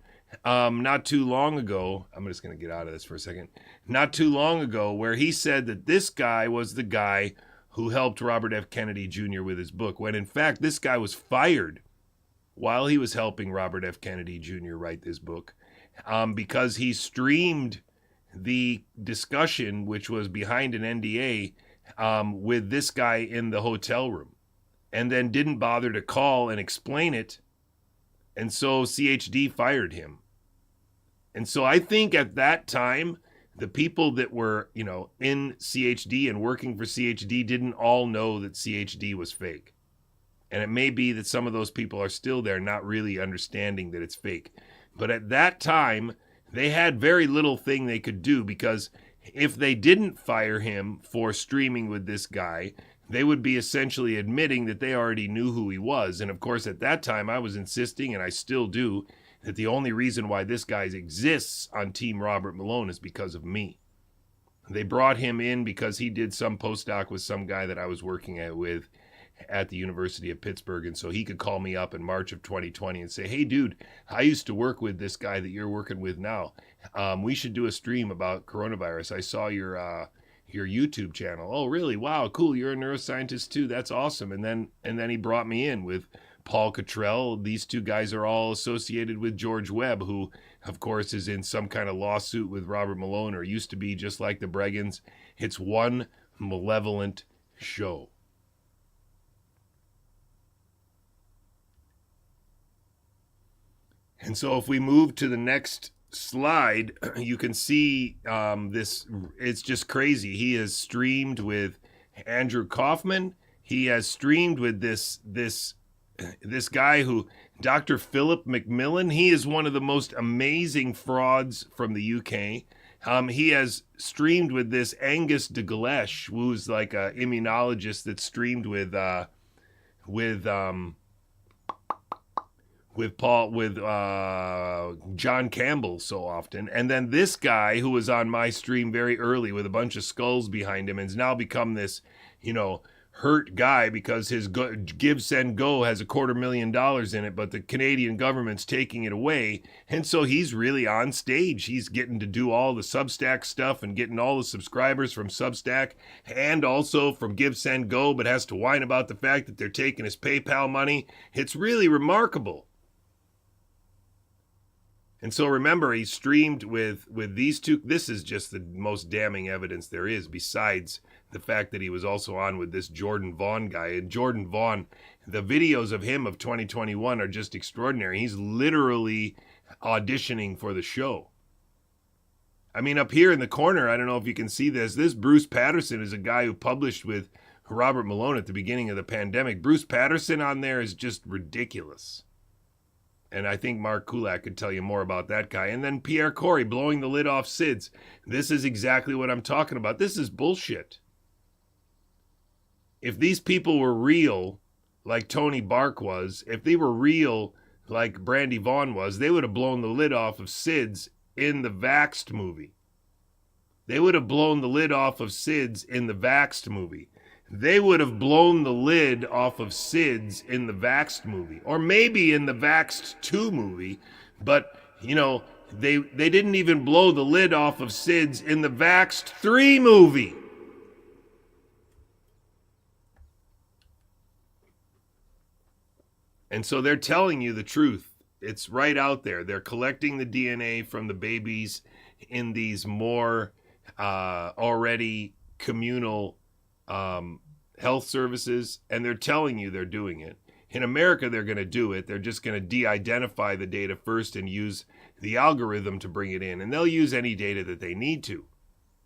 not too long ago. I'm just going to get out of this for a second. Not too long ago, where he said that this guy was the guy who helped Robert F. Kennedy Jr. with his book, when in fact this guy was fired while he was helping Robert F. Kennedy Jr. write this book because he streamed the discussion, which was behind an NDA, with this guy in the hotel room, and then didn't bother to call and explain it. And so CHD fired him. And so I think at that time, the people that were, in CHD and working for CHD didn't all know that CHD was fake. And it may be that some of those people are still there, not really understanding that it's fake. But at that time, they had very little thing they could do, because if they didn't fire him for streaming with this guy, they would be essentially admitting that they already knew who he was. And of course, at that time, I was insisting, and I still do, that the only reason why this guy exists on Team Robert Malone is because of me. They brought him in because he did some postdoc with some guy that I was working with at the University of Pittsburgh. And so he could call me up in March of 2020 and say, hey, dude, I used to work with this guy that you're working with now. We should do a stream about coronavirus. I saw your YouTube channel. Oh, really? Wow, cool. You're a neuroscientist too. That's awesome. And then he brought me in with Paul Cottrell. These two guys are all associated with George Webb, who, of course, is in some kind of lawsuit with Robert Malone, or used to be, just like the Bregans. It's one malevolent show. And so if we move to the next slide, you can see this. It's just crazy. He has streamed with Andrew Kaufman. He has streamed with this guy who, Dr. Philip McMillan. He is one of the most amazing frauds from the UK. He has streamed with this Angus de Galesh, who's like an immunologist that streamed with John Campbell so often. And then this guy who was on my stream very early with a bunch of skulls behind him, and has now become this, hurt guy because his Give, Send, Go has $250,000 in it, but the Canadian government's taking it away. And so he's really on stage. He's getting to do all the Substack stuff and getting all the subscribers from Substack and also from Give, Send, Go, but has to whine about the fact that they're taking his PayPal money. It's really remarkable. And so remember, he streamed with these two. This is just the most damning evidence there is, besides the fact that he was also on with this Jordan Vaughn guy. And Jordan Vaughn, the videos of him of 2021 are just extraordinary. He's literally auditioning for the show. I mean, up here in the corner, I don't know if you can see this. This Bruce Patterson is a guy who published with Robert Malone at the beginning of the pandemic. Bruce Patterson on there is just ridiculous. And I think Mark Kulak could tell you more about that guy. And then Pierre Corey blowing the lid off SIDS. This is exactly what I'm talking about. This is bullshit. If these people were real, like Tony Bark was, if they were real, like Brandy Vaughn was, they would have blown the lid off of SIDS in the Vaxxed movie. They would have blown the lid off of SIDS in the Vaxxed movie. They would have blown the lid off of SIDS in the Vaxxed movie, or maybe in the Vaxxed 2 movie, but, they didn't even blow the lid off of SIDS in the Vaxxed 3 movie. And so they're telling you the truth. It's right out there. They're collecting the DNA from the babies in these more already communal health services, and they're telling you they're doing it. In America, they're going to do it. They're just going to de-identify the data first and use the algorithm to bring it in. And they'll use any data that they need to.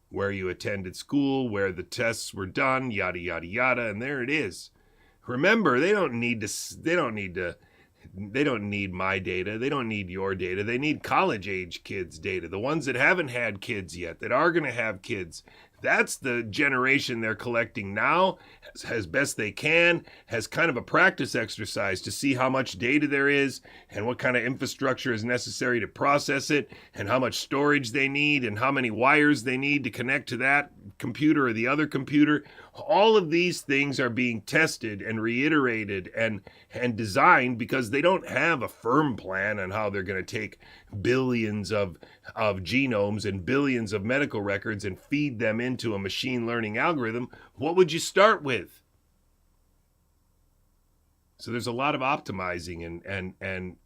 Where you attended school, where the tests were done, yada, yada, yada, and there it is. Remember, they don't need my data. They don't need your data. They need college-age kids' data. The ones that haven't had kids yet, that are going to have kids. That's the generation they're collecting now, as best they can, as kind of a practice exercise to see how much data there is and what kind of infrastructure is necessary to process it and how much storage they need and how many wires they need to connect to that computer or the other computer. All of these things are being tested and reiterated and designed because they don't have a firm plan on how they're going to take billions of genomes and billions of medical records and feed them into a machine learning algorithm. What would you start with? So there's a lot of optimizing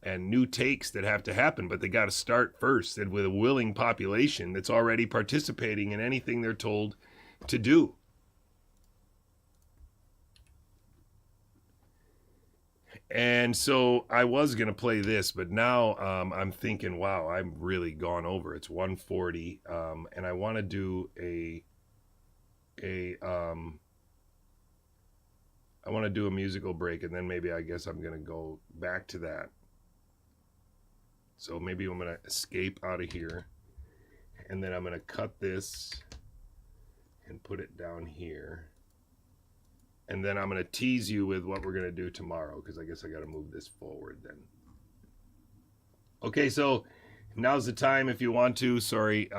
and new takes that have to happen, but they got to start first, and with a willing population that's already participating in anything they're told to do. And so I was going to play this, but now I'm thinking, wow, I'm really gone over. It's 1:40, and I want to do I want to do a musical break, and then maybe I guess I'm going to go back to that. So maybe I'm going to escape out of here, and then I'm going to cut this and put it down here. And then I'm going to tease you with what we're going to do tomorrow, because I guess I got to move this forward then. Okay, so now's the time if you want to. Sorry,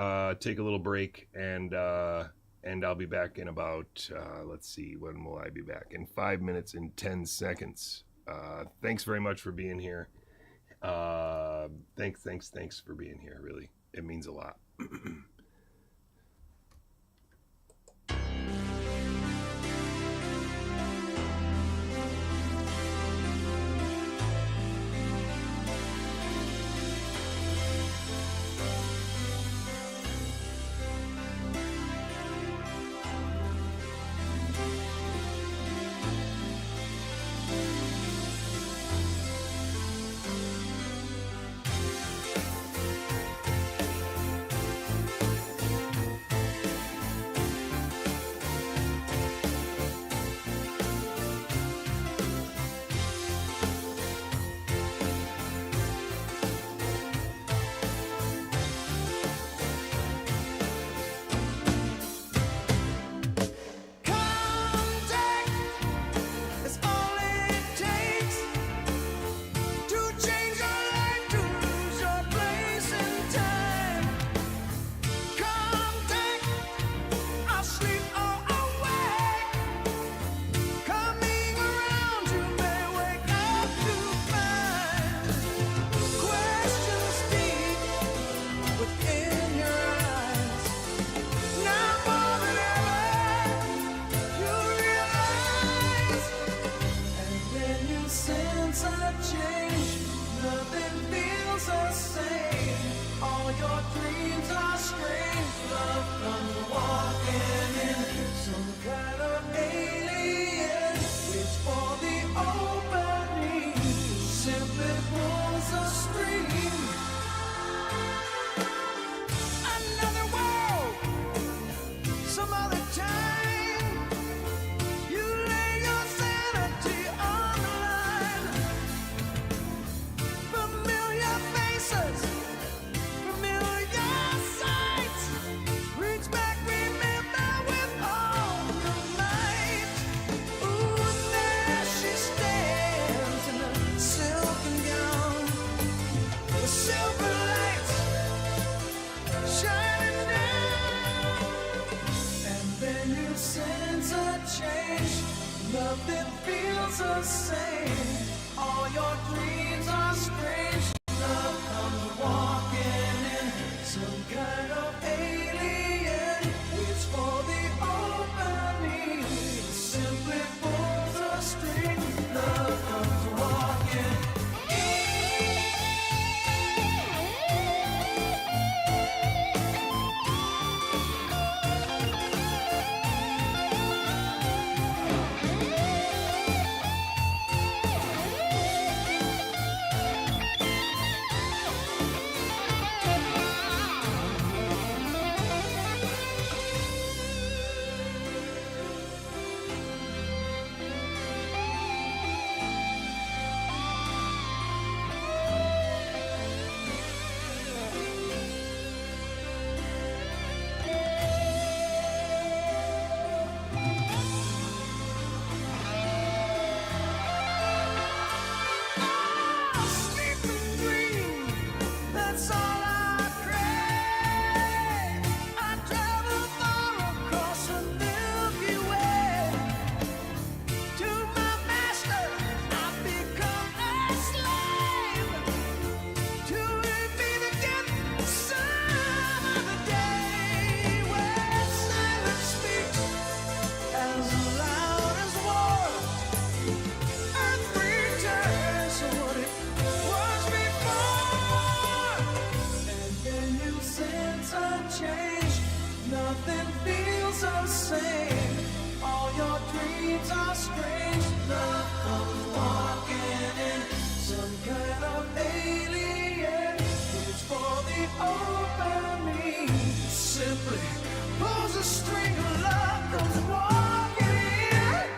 take a little break, and I'll be back in about, let's see, when will I be back? In 5 minutes and 10 seconds. Thanks very much for being here. Thanks for being here, really. It means a lot. Nothing feels the same. All your dreams are strange. Love comes walking in. Some kind of alien waits for the opening. Simply pulls a string. Love comes walking all your dreams are strange. Love comes walking in. alien. It's for the opening. Simply pulls a string of love comes walking in.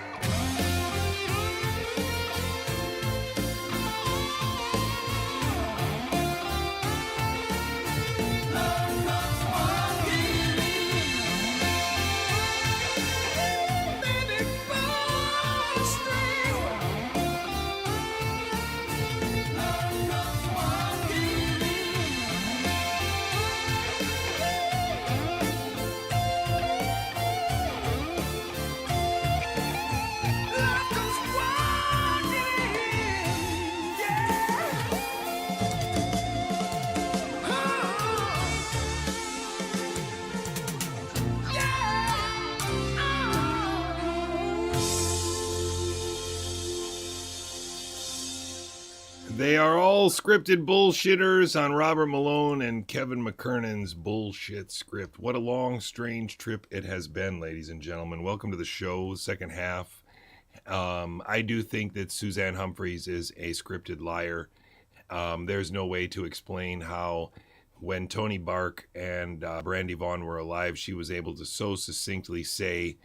Love comes walking in. Baby, pull a string. Love comes walking Love comes walking in, yeah. They are all scripted bullshitters on Robert Malone and Kevin McKernan's bullshit script. What a long, strange trip it has been, ladies and gentlemen. Welcome to the show, second half. I do think that Suzanne Humphreys is a scripted liar. There's no way to explain how, when Tony Bark and Brandy Vaughn were alive, she was able to so succinctly say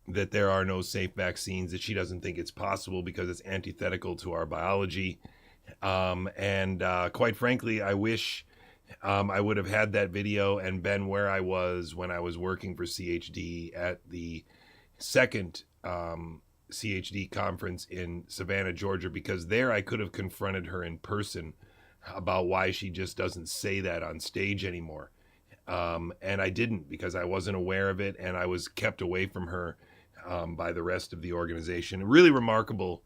that there are no safe vaccines, that she doesn't think it's possible because it's antithetical to our biology. Quite frankly, I wish I would have had that video and been where I was when I was working for CHD at the second CHD conference in Savannah, Georgia, because there I could have confronted her in person about why she just doesn't say that on stage anymore. And I didn't, because I wasn't aware of it, and I was kept away from her by the rest of the organization. Really remarkable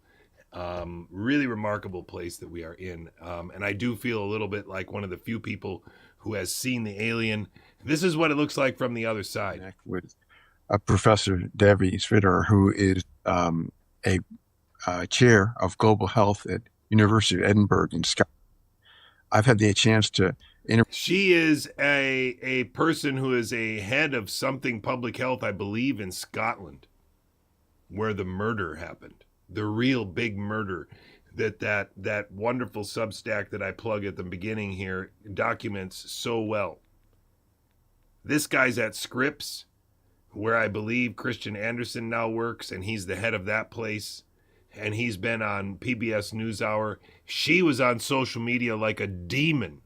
place that we are in. And I do feel a little bit like one of the few people who has seen the alien. This is what it looks like from the other side. With Professor Debbie Svidder, who is a chair of global health at University of Edinburgh in Scotland. I've had the chance to She is a person who is a head of something public health, I believe, in Scotland, where the murder happened, the real big murder that wonderful Substack that I plug at the beginning here documents so well. This guy's at Scripps, where I believe Christian Anderson now works, and he's the head of that place, and he's been on PBS NewsHour. She was on social media like a demon,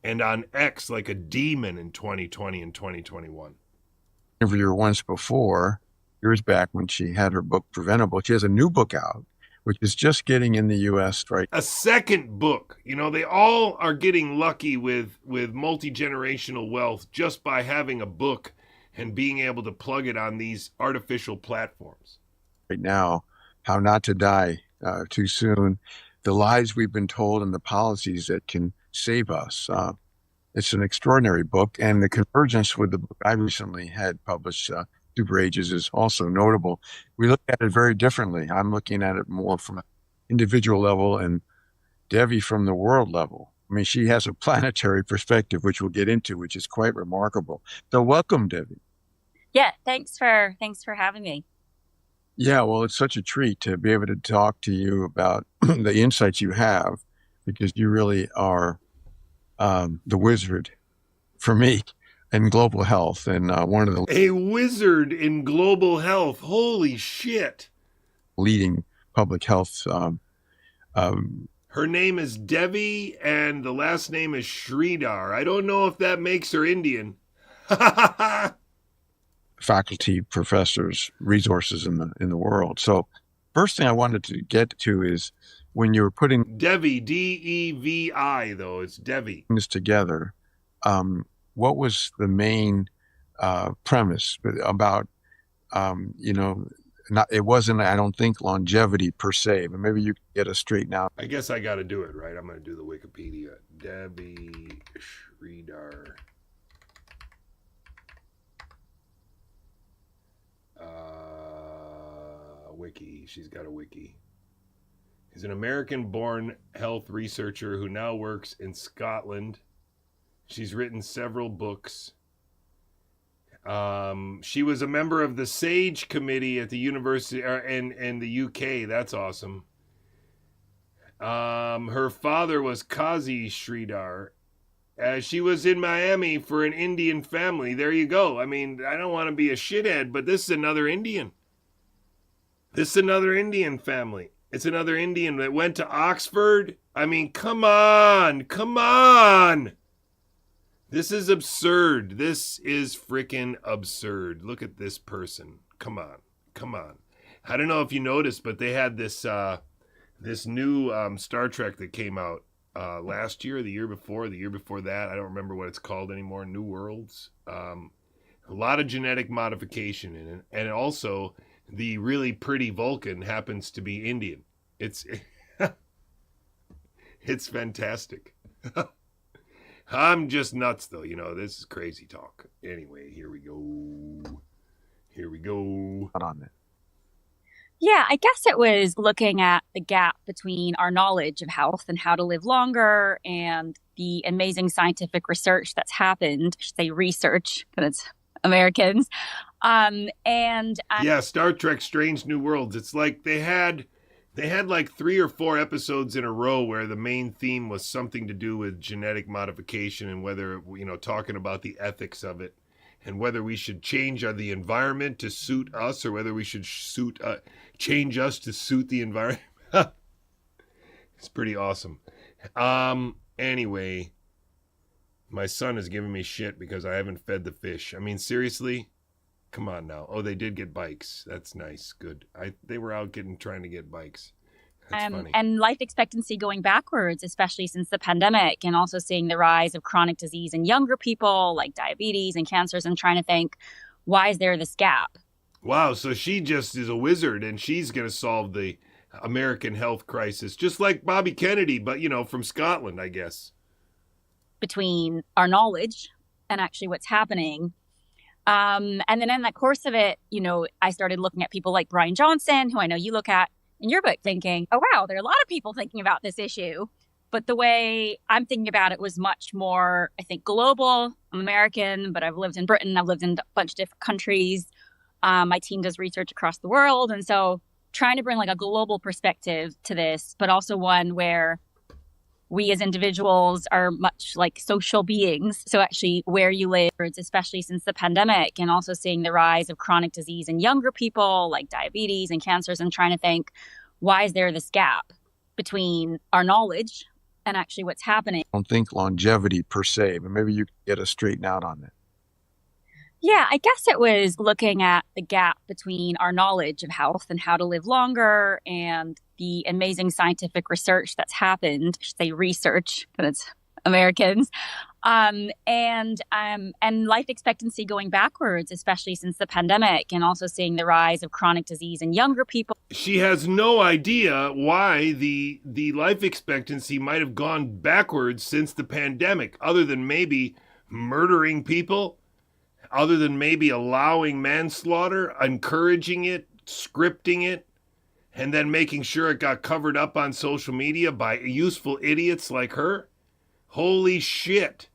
and on X like a demon in 2020 and 2021. Interviewed her once before, years back, when she had her book Preventable. She has a new book out, which is just getting in the U.S. right. A second book. You know, they all are getting lucky with multi-generational wealth just by having a book and being able to plug it on these artificial platforms. Right now, how not to die too soon, the lies we've been told, and the policies that can save us. It's an extraordinary book, and the convergence with the book I recently had published, Super Ages, is also notable. We look at it very differently. I'm looking at it more from an individual level, and Debbie from the world level. I mean, she has a planetary perspective, which we'll get into, which is quite remarkable. So welcome, Debbie. Yeah, thanks for having me. Yeah, well, it's such a treat to be able to talk to you about the insights you have, because you really are the wizard for me in global health, and one of the a wizard in global health. Holy shit! Leading public health. Her name is Devi, and the last name is Sridhar. I don't know if that makes her Indian. Faculty, professors, resources in the world. So, first thing I wanted to get to is when you were putting Devi, D-E-V-I, though it's Devi, this together. What was the main premise about? It wasn't, I don't think, longevity per se, but maybe you can get us straightened out. I guess I got to do it, right? I'm going to do the Wikipedia. Debbie Sridhar. Wiki. She's got a wiki. He's an American-born health researcher who now works in Scotland. She's written several books. She was a member of the SAGE committee at the university in the UK. That's awesome. Her father was Kazi Sridhar. She was in Miami for an Indian family. There you go. I mean, I don't want to be a shithead, but this is another Indian. This is another Indian family. It's another Indian that went to Oxford. I mean, come on. Come on. This is absurd. This is freaking absurd. Look at this person. Come on. Come on. I don't know if you noticed, but they had this this new Star Trek that came out last year, the year before that. I don't remember what it's called anymore. New Worlds. A lot of genetic modification in it. And also, the really pretty Vulcan happens to be Indian. It's it's fantastic. I'm just nuts, though. You know, this is crazy talk. Anyway, here we go. Here we go. Not on that. Yeah, I guess it was looking at the gap between our knowledge of health and how to live longer and the amazing scientific research that's happened. I should say research, because it's Americans. Yeah, Star Trek Strange New Worlds. It's like they had like 3 or 4 episodes in a row where the main theme was something to do with genetic modification and whether, you know, talking about the ethics of it and whether we should change the environment to suit us or whether we should change us to suit the environment. It's pretty awesome. Anyway, my son is giving me shit because I haven't fed the fish. I mean, seriously? Come on now. Oh, they did get bikes. That's nice. Good. They were out trying to get bikes. That's funny. And life expectancy going backwards, especially since the pandemic, and also seeing the rise of chronic disease in younger people like diabetes and cancers, and trying to think, why is there this gap? Wow, so she just is a wizard and she's going to solve the American health crisis, just like Bobby Kennedy, but, you know, from Scotland, I guess. Between our knowledge and actually what's happening. And then in the course of it, you know, I started looking at people like Brian Johnson, who I know you look at in your book, thinking, oh, wow, there are a lot of people thinking about this issue. But the way I'm thinking about it was much more, I think, global. I'm American, but I've lived in Britain. I've lived in a bunch of different countries. My team does research across the world. And so trying to bring like a global perspective to this, but also one where we as individuals are much like social beings. So actually where you live, especially since the pandemic, and also seeing the rise of chronic disease in younger people like diabetes and cancers, and trying to think, why is there this gap between our knowledge and actually what's happening? I don't think longevity per se, but maybe you can get us straightened out on that. Yeah, I guess it was looking at the gap between our knowledge of health and how to live longer and the amazing scientific research that's happened. I should say research, because it's Americans. And life expectancy going backwards, especially since the pandemic, and also seeing the rise of chronic disease in younger people. She has no idea why the life expectancy might have gone backwards since the pandemic, other than maybe murdering people. Other than maybe allowing manslaughter, encouraging it, scripting it, and then making sure it got covered up on social media by useful idiots like her? Holy shit.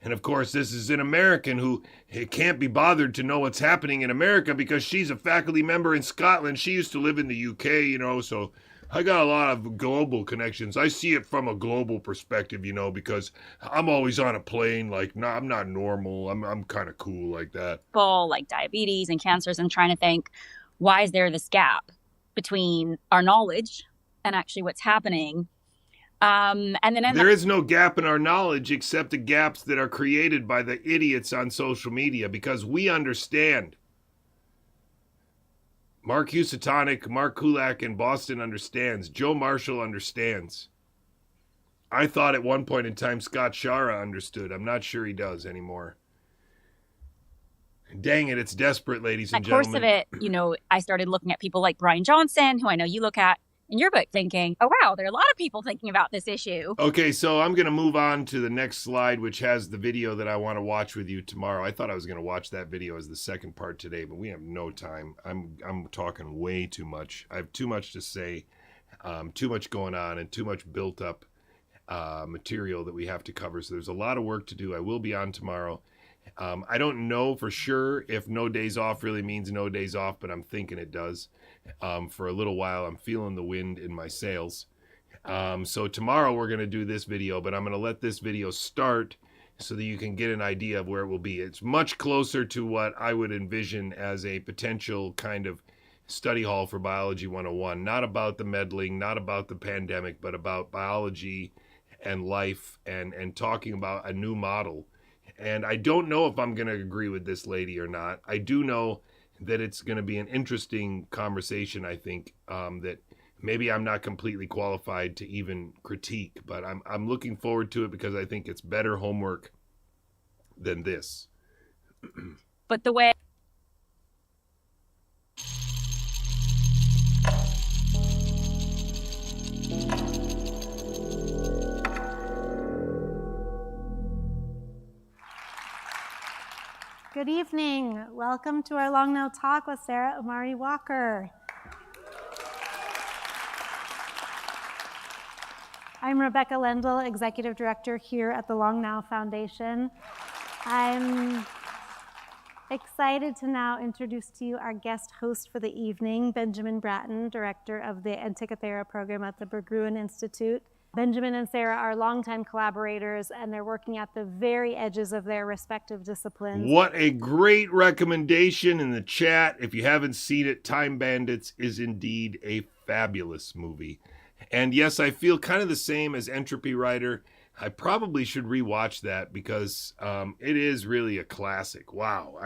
And of course, this is an American who can't be bothered to know what's happening in America because she's a faculty member in Scotland. She used to live in the UK, you know, so I got a lot of global connections. I see it from a global perspective, you know, because I'm always on a plane. Like, no, I'm not normal. I'm kind of cool like that. People like diabetes and cancers, and trying to think, why is there this gap between our knowledge and actually what's happening? And then there is no gap in our knowledge except the gaps that are created by the idiots on social media, because we understand. Mark Husatonic, Mark Kulak in Boston understands. Joe Marshall understands. I thought at one point in time Scott Shara understood. I'm not sure he does anymore. Dang it, it's desperate, ladies and gentlemen. In the course of it, you know, I started looking at people like Brian Johnson, who I know you look at in your book, thinking, oh, wow, there are a lot of people thinking about this issue. Okay, so I'm going to move on to the next slide, which has the video that I want to watch with you tomorrow. I thought I was going to watch that video as the second part today, but we have no time. I'm talking way too much. I have too much to say, too much going on, and too much built up material that we have to cover. So there's a lot of work to do. I will be on tomorrow. I don't know for sure if no days off really means no days off, but I'm thinking it does. For a little while, I'm feeling the wind in my sails. So tomorrow we're going to do this video, but I'm going to let this video start so that you can get an idea of where it will be. It's much closer to what I would envision as a potential kind of study hall for Biology 101. Not about the meddling, not about the pandemic, but about biology and life and talking about a new model. And I don't know if I'm going to agree with this lady or not. I do know that it's going to be an interesting conversation, I think, that maybe I'm not completely qualified to even critique, but I'm looking forward to it because I think it's better homework than this. But the way Good evening. Welcome to our Long Now Talk with Sarah Amari Walker. I'm Rebecca Lendl, Executive Director here at the Long Now Foundation. I'm excited to now introduce to you our guest host for the evening, Benjamin Bratton, Director of the Antikythera Program at the Berggruen Institute. Benjamin and Sarah are longtime collaborators, and they're working at the very edges of their respective disciplines. What a great recommendation in the chat. If you haven't seen it, Time Bandits is indeed a fabulous movie. And yes, I feel kind of the same as Entropy Writer. I probably should rewatch that because it is really a classic. Wow.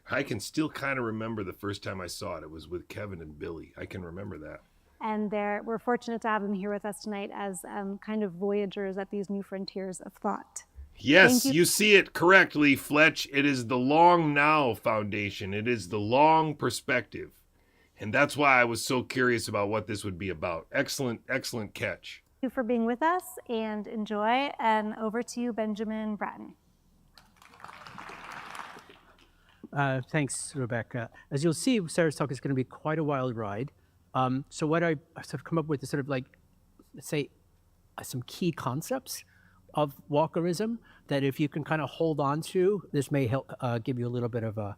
I can still kind of remember the first time I saw it. It was with Kevin and Billy. I can remember that. And we're fortunate to have them here with us tonight as kind of voyagers at these new frontiers of thought. Yes, you see it correctly, Fletch. It is the Long Now Foundation. It is the long perspective. And that's why I was so curious about what this would be about. Excellent, excellent catch. Thank you for being with us, and enjoy. And over to you, Benjamin Bratton. Thanks, Rebecca. As you'll see, Sarah's talk is going to be quite a wild ride. So what I sort of come up with is sort of like, let's say, some key concepts of Walkerism that if you can kind of hold on to, this may help give you a little bit of a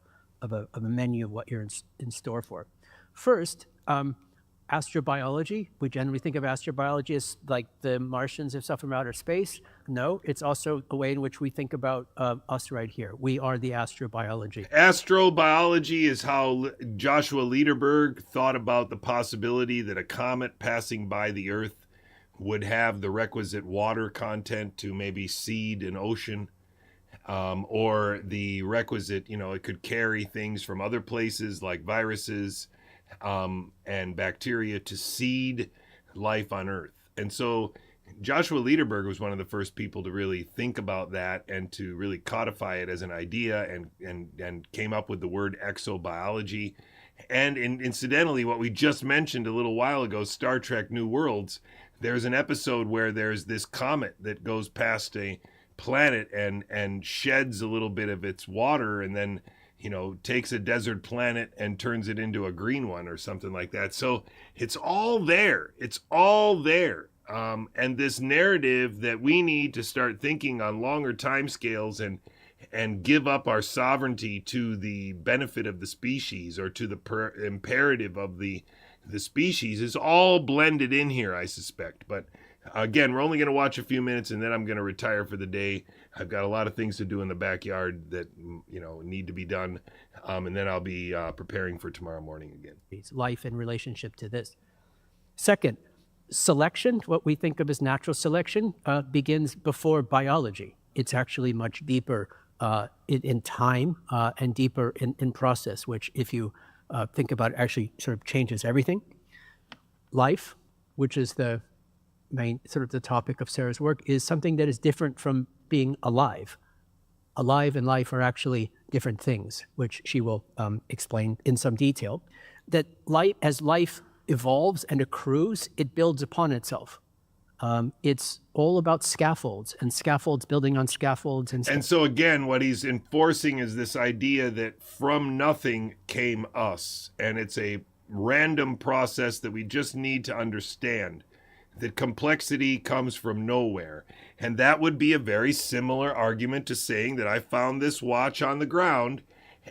menu of what you're in store for. First, astrobiology. We generally think of astrobiology as like the Martians and stuff from outer space. No, it's also a way in which we think about us right here. We are the astrobiology. Astrobiology is how Joshua Lederberg thought about the possibility that a comet passing by the Earth would have the requisite water content to maybe seed an ocean, or the requisite, it could carry things from other places like viruses, and bacteria to seed life on Earth. And so Joshua Lederberg was one of the first people to really think about that and to really codify it as an idea and came up with the word exobiology. And incidentally, what we just mentioned a little while ago, Star Trek New Worlds, there's an episode where there's this comet that goes past a planet and sheds a little bit of its water and then takes a desert planet and turns it into a green one or something like that. So it's all there. It's all there. And this narrative that we need to start thinking on longer timescales and give up our sovereignty to the benefit of the species or to the imperative of the species is all blended in here, I suspect. But again, we're only going to watch a few minutes and then I'm going to retire for the day. I've got a lot of things to do in the backyard that, need to be done. And then I'll be preparing for tomorrow morning again. Life in relationship to this. Second, selection, what we think of as natural selection, begins before biology. It's actually much deeper in time and deeper in process, which if you think about it, actually sort of changes everything. Life, which is the main sort of the topic of Sarah's work, is something that is different from being alive. Alive and life are actually different things, which she will explain in some detail. That life, as life evolves and accrues, it builds upon itself. It's all about scaffolds and scaffolds building on scaffolds. And so again, what he's enforcing is this idea that from nothing came us. And it's a random process that we just need to understand. That complexity comes from nowhere. And that would be a very similar argument to saying that I found this watch on the ground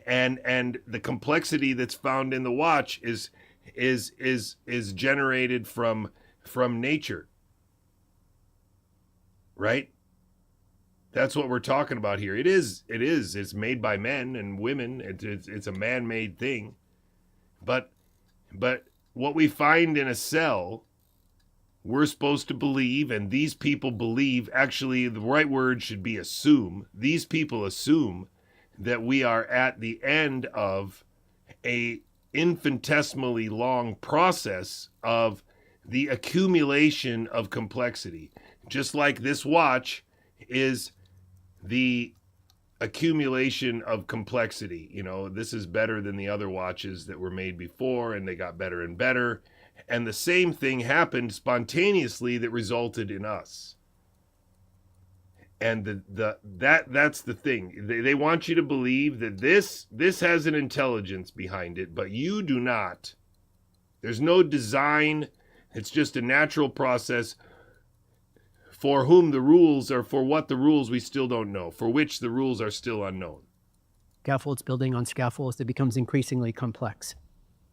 and the complexity that's found in the watch is generated from nature. right? That's what we're talking about here. It is. It's made by men and women. It's a man-made thing. But what we find in a cell, we're supposed to believe, and these people believe, actually the right word should be assume. These people assume that we are at the end of a infinitesimally long process of the accumulation of complexity. Just like this watch is the accumulation of complexity. You know, this is better than the other watches that were made before, and they got better and better. And the same thing happened spontaneously that resulted in us. And that's the thing. They want you to believe that this has an intelligence behind it, but you do not. There's no design. It's just a natural process for whom the rules are, for what the rules we still don't know, for which the rules are still unknown. Scaffolds building on scaffolds, that becomes increasingly complex.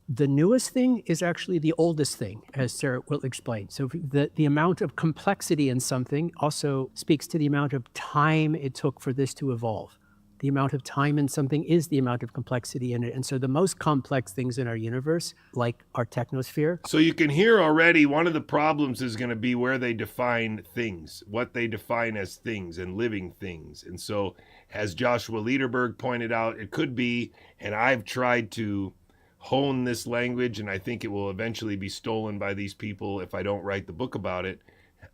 The newest thing is actually the oldest thing, as Sarah will explain. So the amount of complexity in something also speaks to the amount of time it took for this to evolve. The amount of time in something is the amount of complexity in it. And so the most complex things in our universe, like our technosphere. So you can hear already one of the problems is going to be where they define things, what they define as things and living things. And so as Joshua Lederberg pointed out, it could be, and I've tried to hone this language, and I think it will eventually be stolen by these people if I don't write the book about it.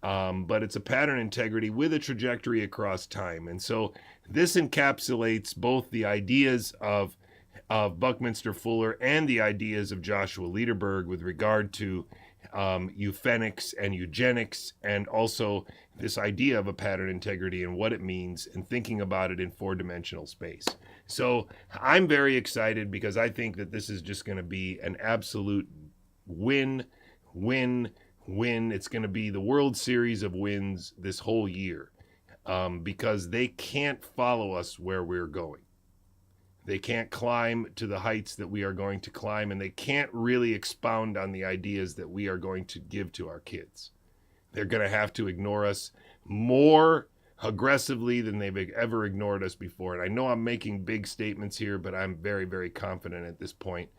But it's a pattern integrity with a trajectory across time. And so this encapsulates both the ideas of Buckminster Fuller and the ideas of Joshua Lederberg with regard to euphenics and eugenics, and also this idea of a pattern integrity and what it means, and thinking about it in four-dimensional space. So I'm very excited because I think that this is just going to be an absolute win. It's going to be the World Series of wins this whole year, because they can't follow us where we're going. They can't climb to the heights that we are going to climb, and they can't really expound on the ideas that we are going to give to our kids. They're going to have to ignore us more aggressively than they've ever ignored us before. And I know I'm making big statements here, but I'm very, very confident at this point.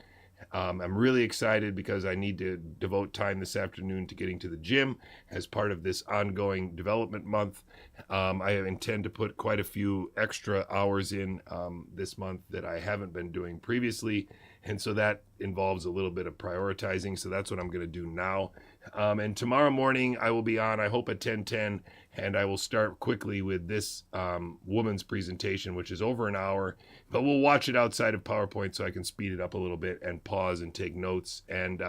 I'm really excited because I need to devote time this afternoon to getting to the gym as part of this ongoing development month. I intend to put quite a few extra hours in this month that I haven't been doing previously. And so that involves a little bit of prioritizing. So that's what I'm going to do now. And tomorrow morning I will be on, I hope at 10:10, and I will start quickly with this woman's presentation, which is over an hour, but we'll watch it outside of PowerPoint so I can speed it up a little bit and pause and take notes. And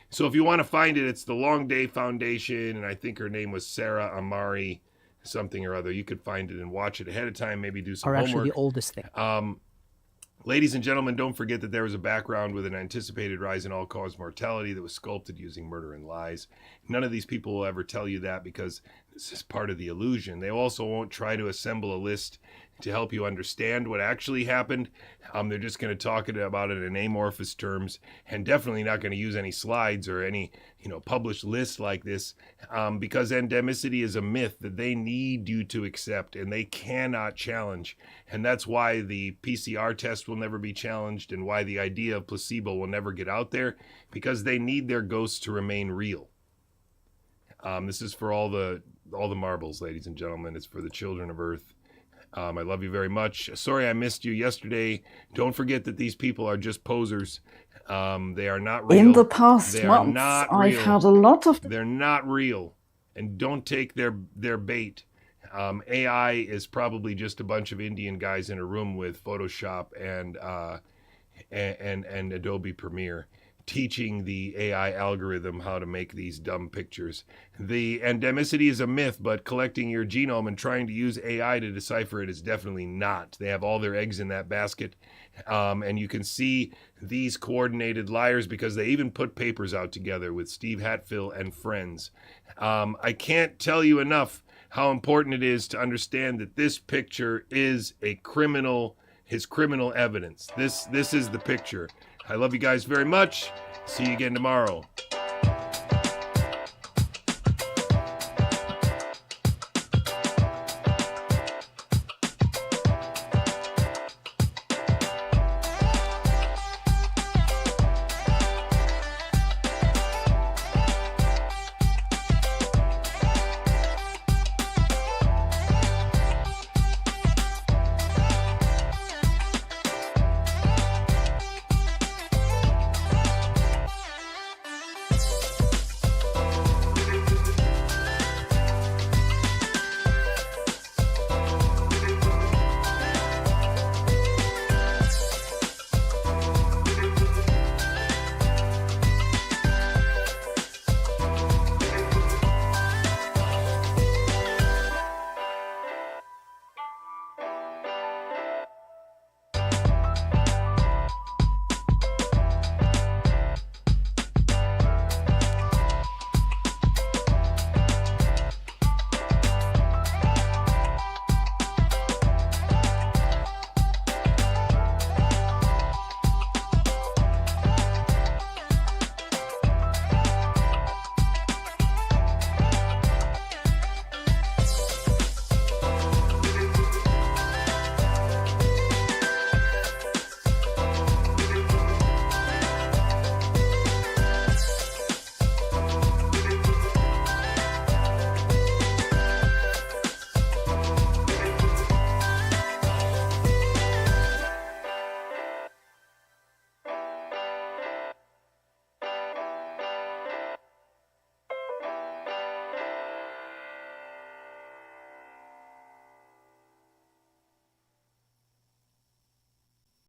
so if you want to find it, it's the Long Day Foundation, and I think her name was Sarah Amari something or other. You could find it and watch it ahead of time, maybe do some homework. Actually the oldest thing. Ladies and gentlemen, don't forget that there was a background with an anticipated rise in all-cause mortality that was sculpted using murder and lies. None of these people will ever tell you that because this is part of the illusion. They also won't try to assemble a list to help you understand what actually happened. They're just going to talk about it in amorphous terms, and definitely not going to use any slides or any, published lists like this, because endemicity is a myth that they need you to accept and they cannot challenge. And that's why the PCR test will never be challenged, and why the idea of placebo will never get out there, because they need their ghosts to remain real. This is for all the marbles, ladies and gentlemen. It's for the children of Earth. I love you very much. Sorry I missed you yesterday. Don't forget that these people are just posers. They are not real. In the past months, I've had a lot of... They're not real. And don't take their bait. AI is probably just a bunch of Indian guys in a room with Photoshop and Adobe Premiere, teaching the AI algorithm how to make these dumb pictures. The endemicity is a myth, but collecting your genome and trying to use AI to decipher it is definitely not. They have all their eggs in that basket. And you can see these coordinated liars because they even put papers out together with Steve Hatfill and friends. I can't tell you enough how important it is to understand that this picture is his criminal evidence. This is the picture. I love you guys very much. See you again tomorrow.